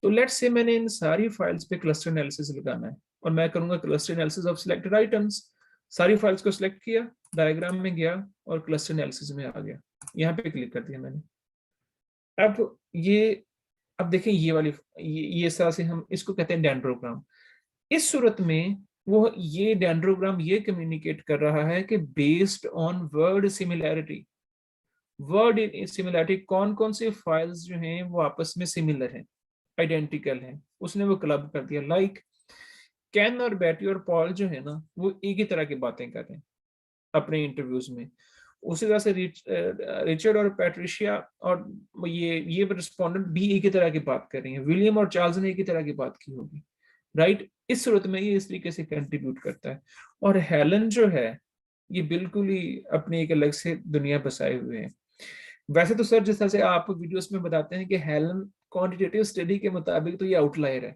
तो लेट्स से मैंने इन सारी फाइल्स पे क्लस्टर एनालिसिस लगाना है और मैं करूंगा cluster analysis of selected items. सारी फाइल्स को सिलेक्ट किया, डायग्राम में गया और क्लस्टर एनालिसिस में आ गया, यहाँ पे क्लिक कर दिया मैंने। अब ये, अब देखें ये वाली, ये इस तरह से हम इसको कहते हैं डेंड्रोग्राम। इस सूरत में वो ये डेंड्रोग्राम ये कम्युनिकेट कर रहा है कि based on word similarity, word similarity कौन कौन से फाइल्स जो हैं वो आपस में सिमिलर हैं, आइडेंटिकल हैं, उसने वो क्लब कर दिया। लाइक कैन और बैटी और पॉल जो है ना वो एक ही तरह की बातें कर रहे हैं अपने इंटरव्यूज में। उसी तरह से रिचर्ड और पैट्रिशिया और ये रिस्पोंडेंट भी एक ही तरह की बात कर रही हैं। विलियम और चार्ल्स ने एक ही तरह की बात की होगी, राइट। इस सूरत में ये इस तरीके से कंट्रीब्यूट करता है। और हेलन जो है ये बिल्कुल ही अपनी एक अलग से दुनिया बसाए हुए हैं। वैसे तो सर जिस तरह से आप वीडियोस में बताते हैं कि हेलन क्वांटिटेटिव स्टडी के मुताबिक तो ये आउटलायर है,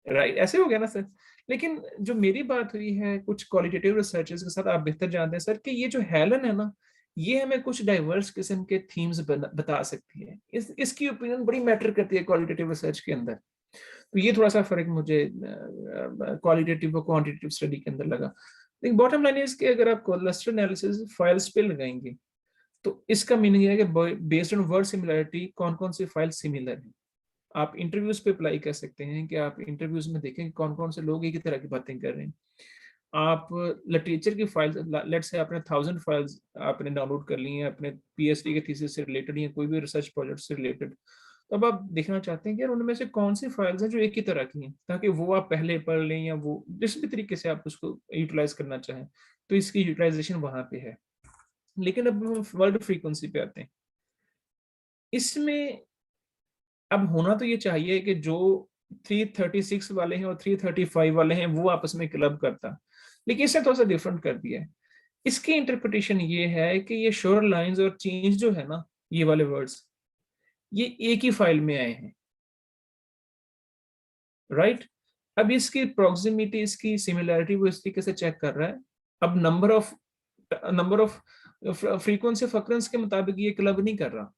राइट, ऐसे हो गया ना सर। लेकिन जो मेरी बात हुई है कुछ क्वालिटेटिव रिसर्चर्स के साथ, आप बेहतर जानते हैं सर कि ये जो हेलन है ना ये हमें कुछ डाइवर्स किस्म के थीम्स बता सकती है। इसकी ओपिनियन बड़ी मैटर करती है क्वालिटेटिव रिसर्च के अंदर। तो ये थोड़ा सा फर्क मुझे क्वालिटेटिव और क्वांटिटेटिव स्टडी के अंदर लगा। लेकिन बॉटम लाइन इज कि अगर आप क्लस्टर एनालिसिस फाइल्स पे लगाएंगे तो इसका मीनिंग है कि बेस्ड ऑन वर्ड सिमिलरिटी कौन कौन सी फाइल सिमिलर है। आप इंटरव्यूज पे अप्लाई कर सकते हैं कि आप इंटरव्यूज में देखें कौन कौन से लोग एक ही तरह की बातें कर रहे हैं। आप लिटरेचर की फाइल्स, लेट्स से आपने 1000 फाइल्स आपने डाउनलोड कर ली हैं अपने पीएचडी के थीसिस से रिलेटेड या कोई भी रिसर्च प्रोजेक्ट से रिलेटेड, तो अब आप देखना चाहते हैं कि यार उनमें से कौन सी फाइल्स हैं जो एक ही तरह की हैं, ताकि वो आप पहले पढ़ लें या वो जिस भी तरीके से आप उसको यूटिलाइज करना चाहें, तो इसकी यूटिलाइजेशन वहां पे है। लेकिन अब हम वर्ड फ्रीक्वेंसी पे आते हैं। इसमें अब होना तो ये चाहिए कि जो 336 वाले हैं और 335 वाले हैं वो आपस में क्लब करता, लेकिन इसने थोड़ा सा डिफरेंट कर दिया है। इसकी इंटरप्रिटेशन ये है कि ये श्योर लाइंस और चेंज जो है ना, ये वाले वर्ड्स ये एक ही फाइल में आए हैं, राइट। अब इसकी प्रोक्सिमिटी, इसकी सिमिलैरिटी वो इस तरीके से चेक कर रहा है। अब number of frequency of occurrence के मुताबिक ये क्लब नहीं कर रहा,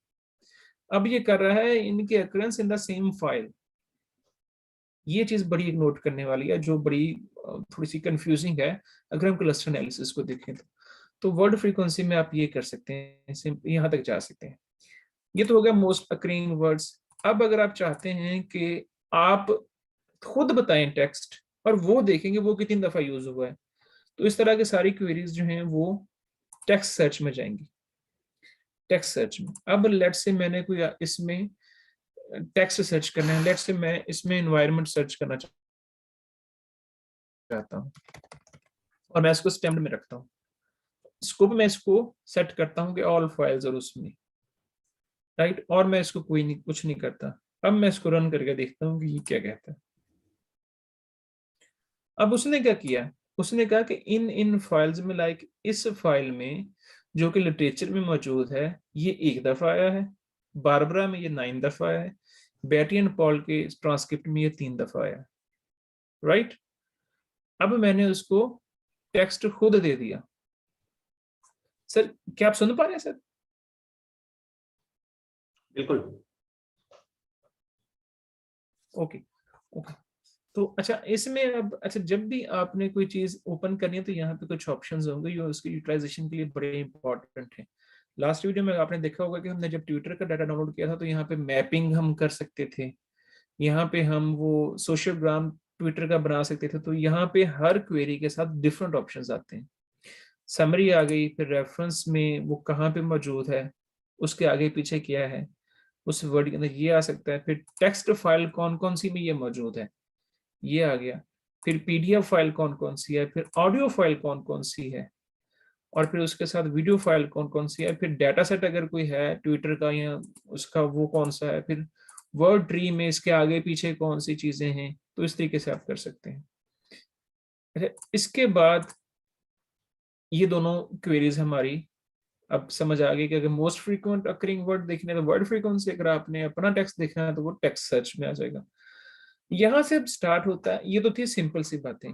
अब ये कर रहा है इनके occurrence in the same file. ये चीज बड़ी नोट करने वाली है, जो बड़ी थोड़ी सी कंफ्यूजिंग है अगर हम क्लस्टर एनालिसिस को देखें तो वर्ड फ्रीक्वेंसी में आप ये कर सकते हैं, यहाँ तक जा सकते हैं। ये तो हो गया मोस्ट अकरिंग वर्ड्स। अब अगर आप चाहते हैं कि आप खुद बताएं टेक्स्ट और वो देखेंगे वो कितनी दफा यूज हुआ है, तो इस तरह की सारी क्वेरीज जो हैं वो टेक्स्ट सर्च में जाएंगी, टेक्स्ट सर्च में। अब लेट्स से मैंने कोई इसमें टेक्स्ट सर्च करना है, लेट्स से मैं इसमें एनवायरनमेंट सर्च करना चाहता हूँ और मैं इसको स्टेम्ड में रखता हूँ। स्कोप में इसको सेट करता हूँ कि ऑल फाइल्स और उसमें, राइट, और मैं इसको कोई नहीं, कुछ नहीं करता। अब मैं इसको रन करके देखता हूँ कि ये क्या कहता है। अब उसने क्या किया, उसने कहा कि इन इन फाइल्स में, लाइक इस फाइल में जो कि लिटरेचर में मौजूद है ये 1 दफा आया है, बारबरा में ये 9 दफा आया है, बैटी एंड पॉल के ट्रांसक्रिप्ट में ये 3 दफा आया है, राइट। अब मैंने उसको टेक्स्ट खुद दे दिया। सर क्या आप सुन पा रहे हैं सर? बिल्कुल। Okay okay. तो अच्छा इसमें अब, अच्छा जब भी आपने कोई चीज ओपन करनी है तो यहाँ पे कुछ ऑप्शंस होंगे जो उसकी यूटिलाइजेशन के लिए बड़े इंपॉर्टेंट हैं। लास्ट वीडियो में आपने देखा होगा कि हमने जब ट्विटर का डाटा डाउनलोड किया था तो यहाँ पे मैपिंग हम कर सकते थे, यहाँ पे हम वो सोशियोग्राम ट्विटर का बना सकते थे। तो यहाँ पे हर क्वेरी के साथ डिफरेंट ऑप्शंस आते हैं। समरी आ गई, फिर रेफरेंस में वो कहाँ पे मौजूद है, उसके आगे पीछे क्या है, उस वर्ड के अंदर ये आ सकता है। फिर टेक्स्ट फाइल कौन कौन सी में ये मौजूद है, ये आ गया। फिर पीडीएफ फाइल कौन कौन सी है, फिर ऑडियो फाइल कौन कौन सी है, और फिर उसके साथ वीडियो फाइल कौन कौन सी है। फिर डाटा सेट अगर कोई है ट्विटर का या उसका वो कौन सा है, फिर वर्ड ट्री में इसके आगे पीछे कौन सी चीजें हैं, तो इस तरीके से आप कर सकते हैं। अच्छा, इसके बाद ये दोनों क्वेरीज हमारी अब समझ आ गई कि अगर मोस्ट फ्रीक्वेंट अकरिंग वर्ड देखने तो वर्ड फ्रीक्वेंसी, अगर आपने अपना टेक्स्ट देखना है तो वो टेक्स्ट सर्च में आ जाएगा। यहां से अब स्टार्ट होता है, ये तो थी सिंपल सी बातें।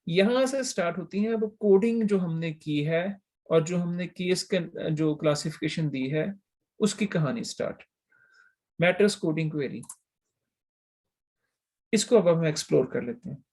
यहां से स्टार्ट होती है अब कोडिंग जो हमने की है और जो हमने केस का जो क्लासिफिकेशन दी है उसकी कहानी स्टार्ट। मैटर्स कोडिंग क्वेरी, इसको अब हम एक्सप्लोर कर लेते हैं।